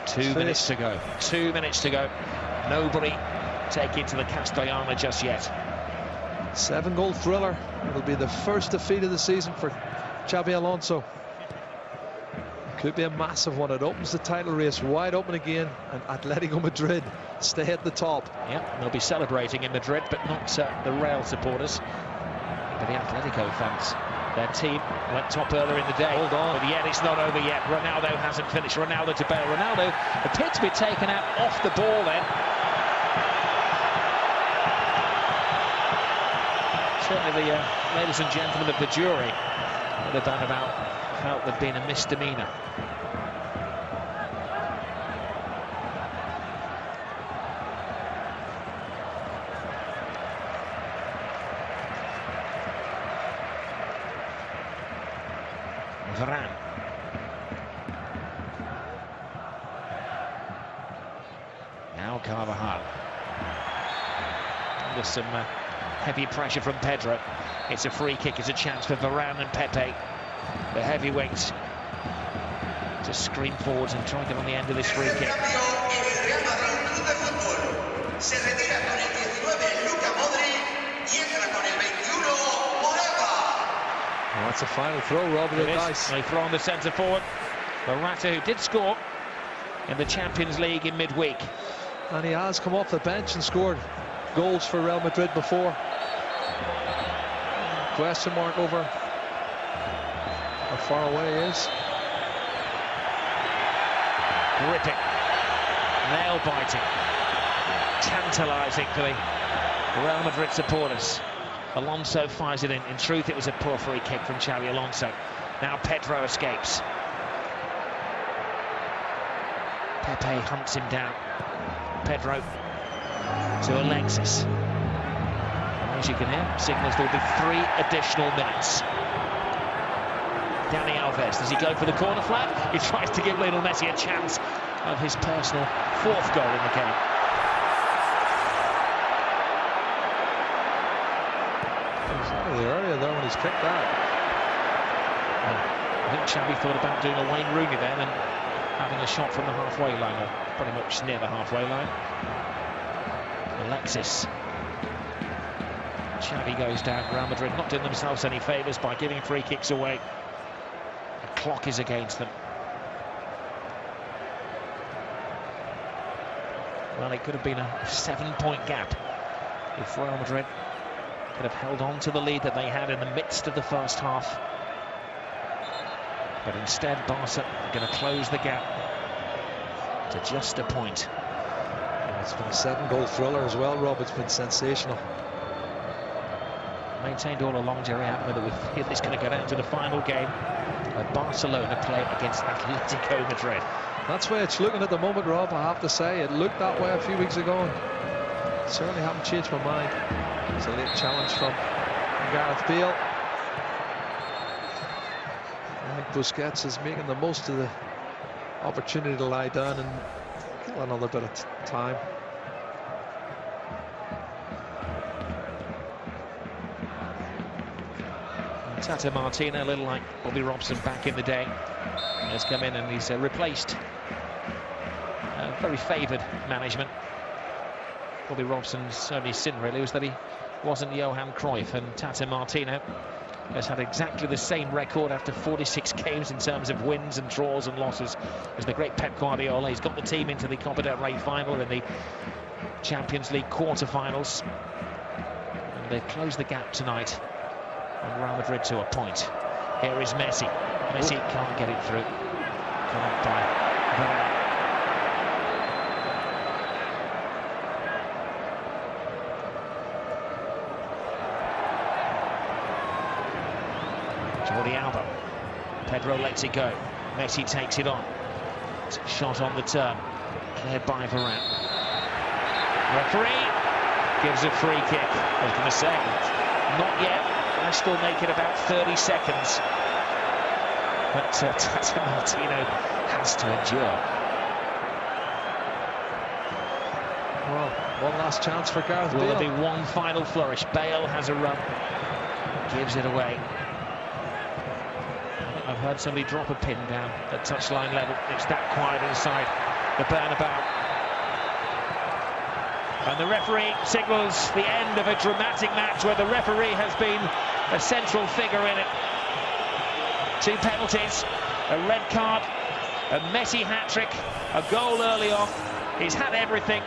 2 minutes to go. 2 minutes to go. Nobody taking to the Castellana just yet. 7-goal thriller. It'll be the first defeat of the season for Xabi Alonso. Could be a massive one. It opens the title race wide open again, and Atletico Madrid stay at the top. Yep, they'll be celebrating in Madrid, but not the Real supporters, but the Atletico fans. Their team went top earlier in the day. Hold on. But yet it's not over yet. Ronaldo hasn't finished. Ronaldo to Bale. Ronaldo appeared to be taken out off the ball then. Certainly the ladies and gentlemen of the jury would have done about felt there'd been a misdemeanor. Varane. Now Carvajal. Under some heavy pressure from Pedro. It's a free kick, it's a chance for Varane and Pepe, the heavyweights, to scream forwards and try and get on the end of this free kick. Well, that's a final throw, Robert. Nice. They throw on the centre forward. Morata, who did score in the Champions League in midweek. And he has come off the bench and scored goals for Real Madrid before. Question mark over how far away he is. Gripping, nail-biting, tantalising for the Real Madrid supporters. Alonso fires it in. In truth, it was a poor free kick from Xabi Alonso. Now Pedro escapes. Pepe hunts him down. Pedro to Alexis. And as you can hear, signals there'll be 3 additional minutes. Dani Alves, does he go for the corner flag? He tries to give Lionel Messi a chance of his personal 4th goal in the game. He's out of the area there when he's kicked that. I think Xabi thought about doing a Wayne Rooney then and having a shot from the halfway line, or pretty much near the halfway line. Alexis. Xavi goes down. Real Madrid not doing themselves any favours by giving free kicks away. The clock is against them. Well, it could have been a 7-point gap if Real Madrid could have held on to the lead that they had in the midst of the first half. But instead, Barca are going to close the gap to just a point. It's been a 7-goal thriller as well, Rob. It's been sensational. Maintained all along, Jerry Atman, that we feel it's going to go down to the final game where Barcelona play against Atletico Madrid. That's where it's looking at the moment, Rob. I have to say, it looked that way a few weeks ago. And certainly haven't changed my mind. It's a late challenge from Gareth Bale. I think Busquets is making the most of the opportunity to lie down and kill another bit of time. Tata Martino, a little like Bobby Robson back in the day, has come in and he's replaced very favoured management. Bobby Robson's only sin really was that he wasn't Johan Cruyff, and Tata Martino has had exactly the same record after 46 games in terms of wins and draws and losses as the great Pep Guardiola. He's got the team into the Copa del Rey final and the Champions League quarter-finals, and they've closed the gap tonight on Real Madrid to a point. Here is Messi. Messi can't get it through. Can't by. Jordi Alba. Pedro lets it go. Messi takes it on. It's a shot on the turn. Cleared by Varane. Referee gives a free kick. I was going to say, not yet. I still make it about 30 seconds. But Tata Martino has to endure. Well, one last chance for Gareth Bale. Will there be one final flourish? Bale has a run. Gives it away. I've heard somebody drop a pin down at touchline level. It's that quiet inside the Bernabeu. And the referee signals the end of a dramatic match where the referee has been a central figure in it. 2 penalties, a red card, a Messi hat-trick, a goal early on. He's had everything.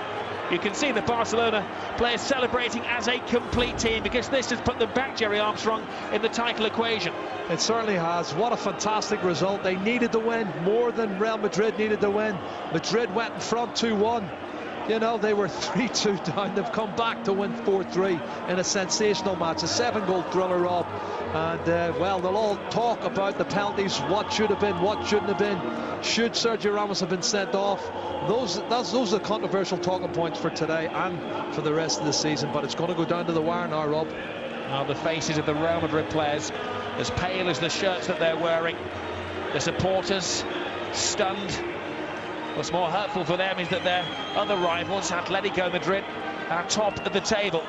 You can see the Barcelona players celebrating as a complete team, because this has put them back, Jerry Armstrong, in the title equation. It certainly has. What a fantastic result. They needed to win more than Real Madrid needed to win. Madrid went in front 2-1. You know, they were 3-2 down. They've come back to win 4-3 in a sensational match, a 7-goal thriller, Rob. And, well, they'll all talk about the penalties, what should have been, what shouldn't have been. Should Sergio Ramos have been sent off? Those are the controversial talking points for today and for the rest of the season. But it's going to go down to the wire now, Rob. Now the faces of the Real Madrid players, as pale as the shirts that they're wearing. The supporters stunned. What's more hurtful for them is that their other rivals, Atletico Madrid, are top of the table.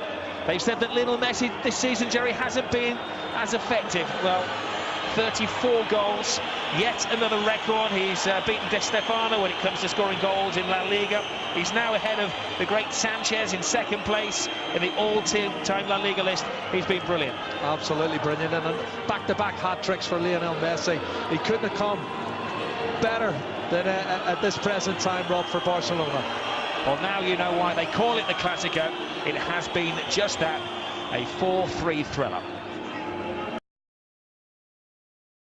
They've said that Lionel Messi this season, Jerry, hasn't been as effective. Well, 34 goals, yet another record. He's beaten Di Stefano when it comes to scoring goals in La Liga. He's now ahead of the great Sanchez in second place in the all-time La Liga list. He's been brilliant. Absolutely brilliant. And back-to-back hat-tricks for Lionel Messi. He couldn't have come better than at this present time, Rob, for Barcelona. Well, now you know why they call it the classico. It has been just that, a 4-3 thriller.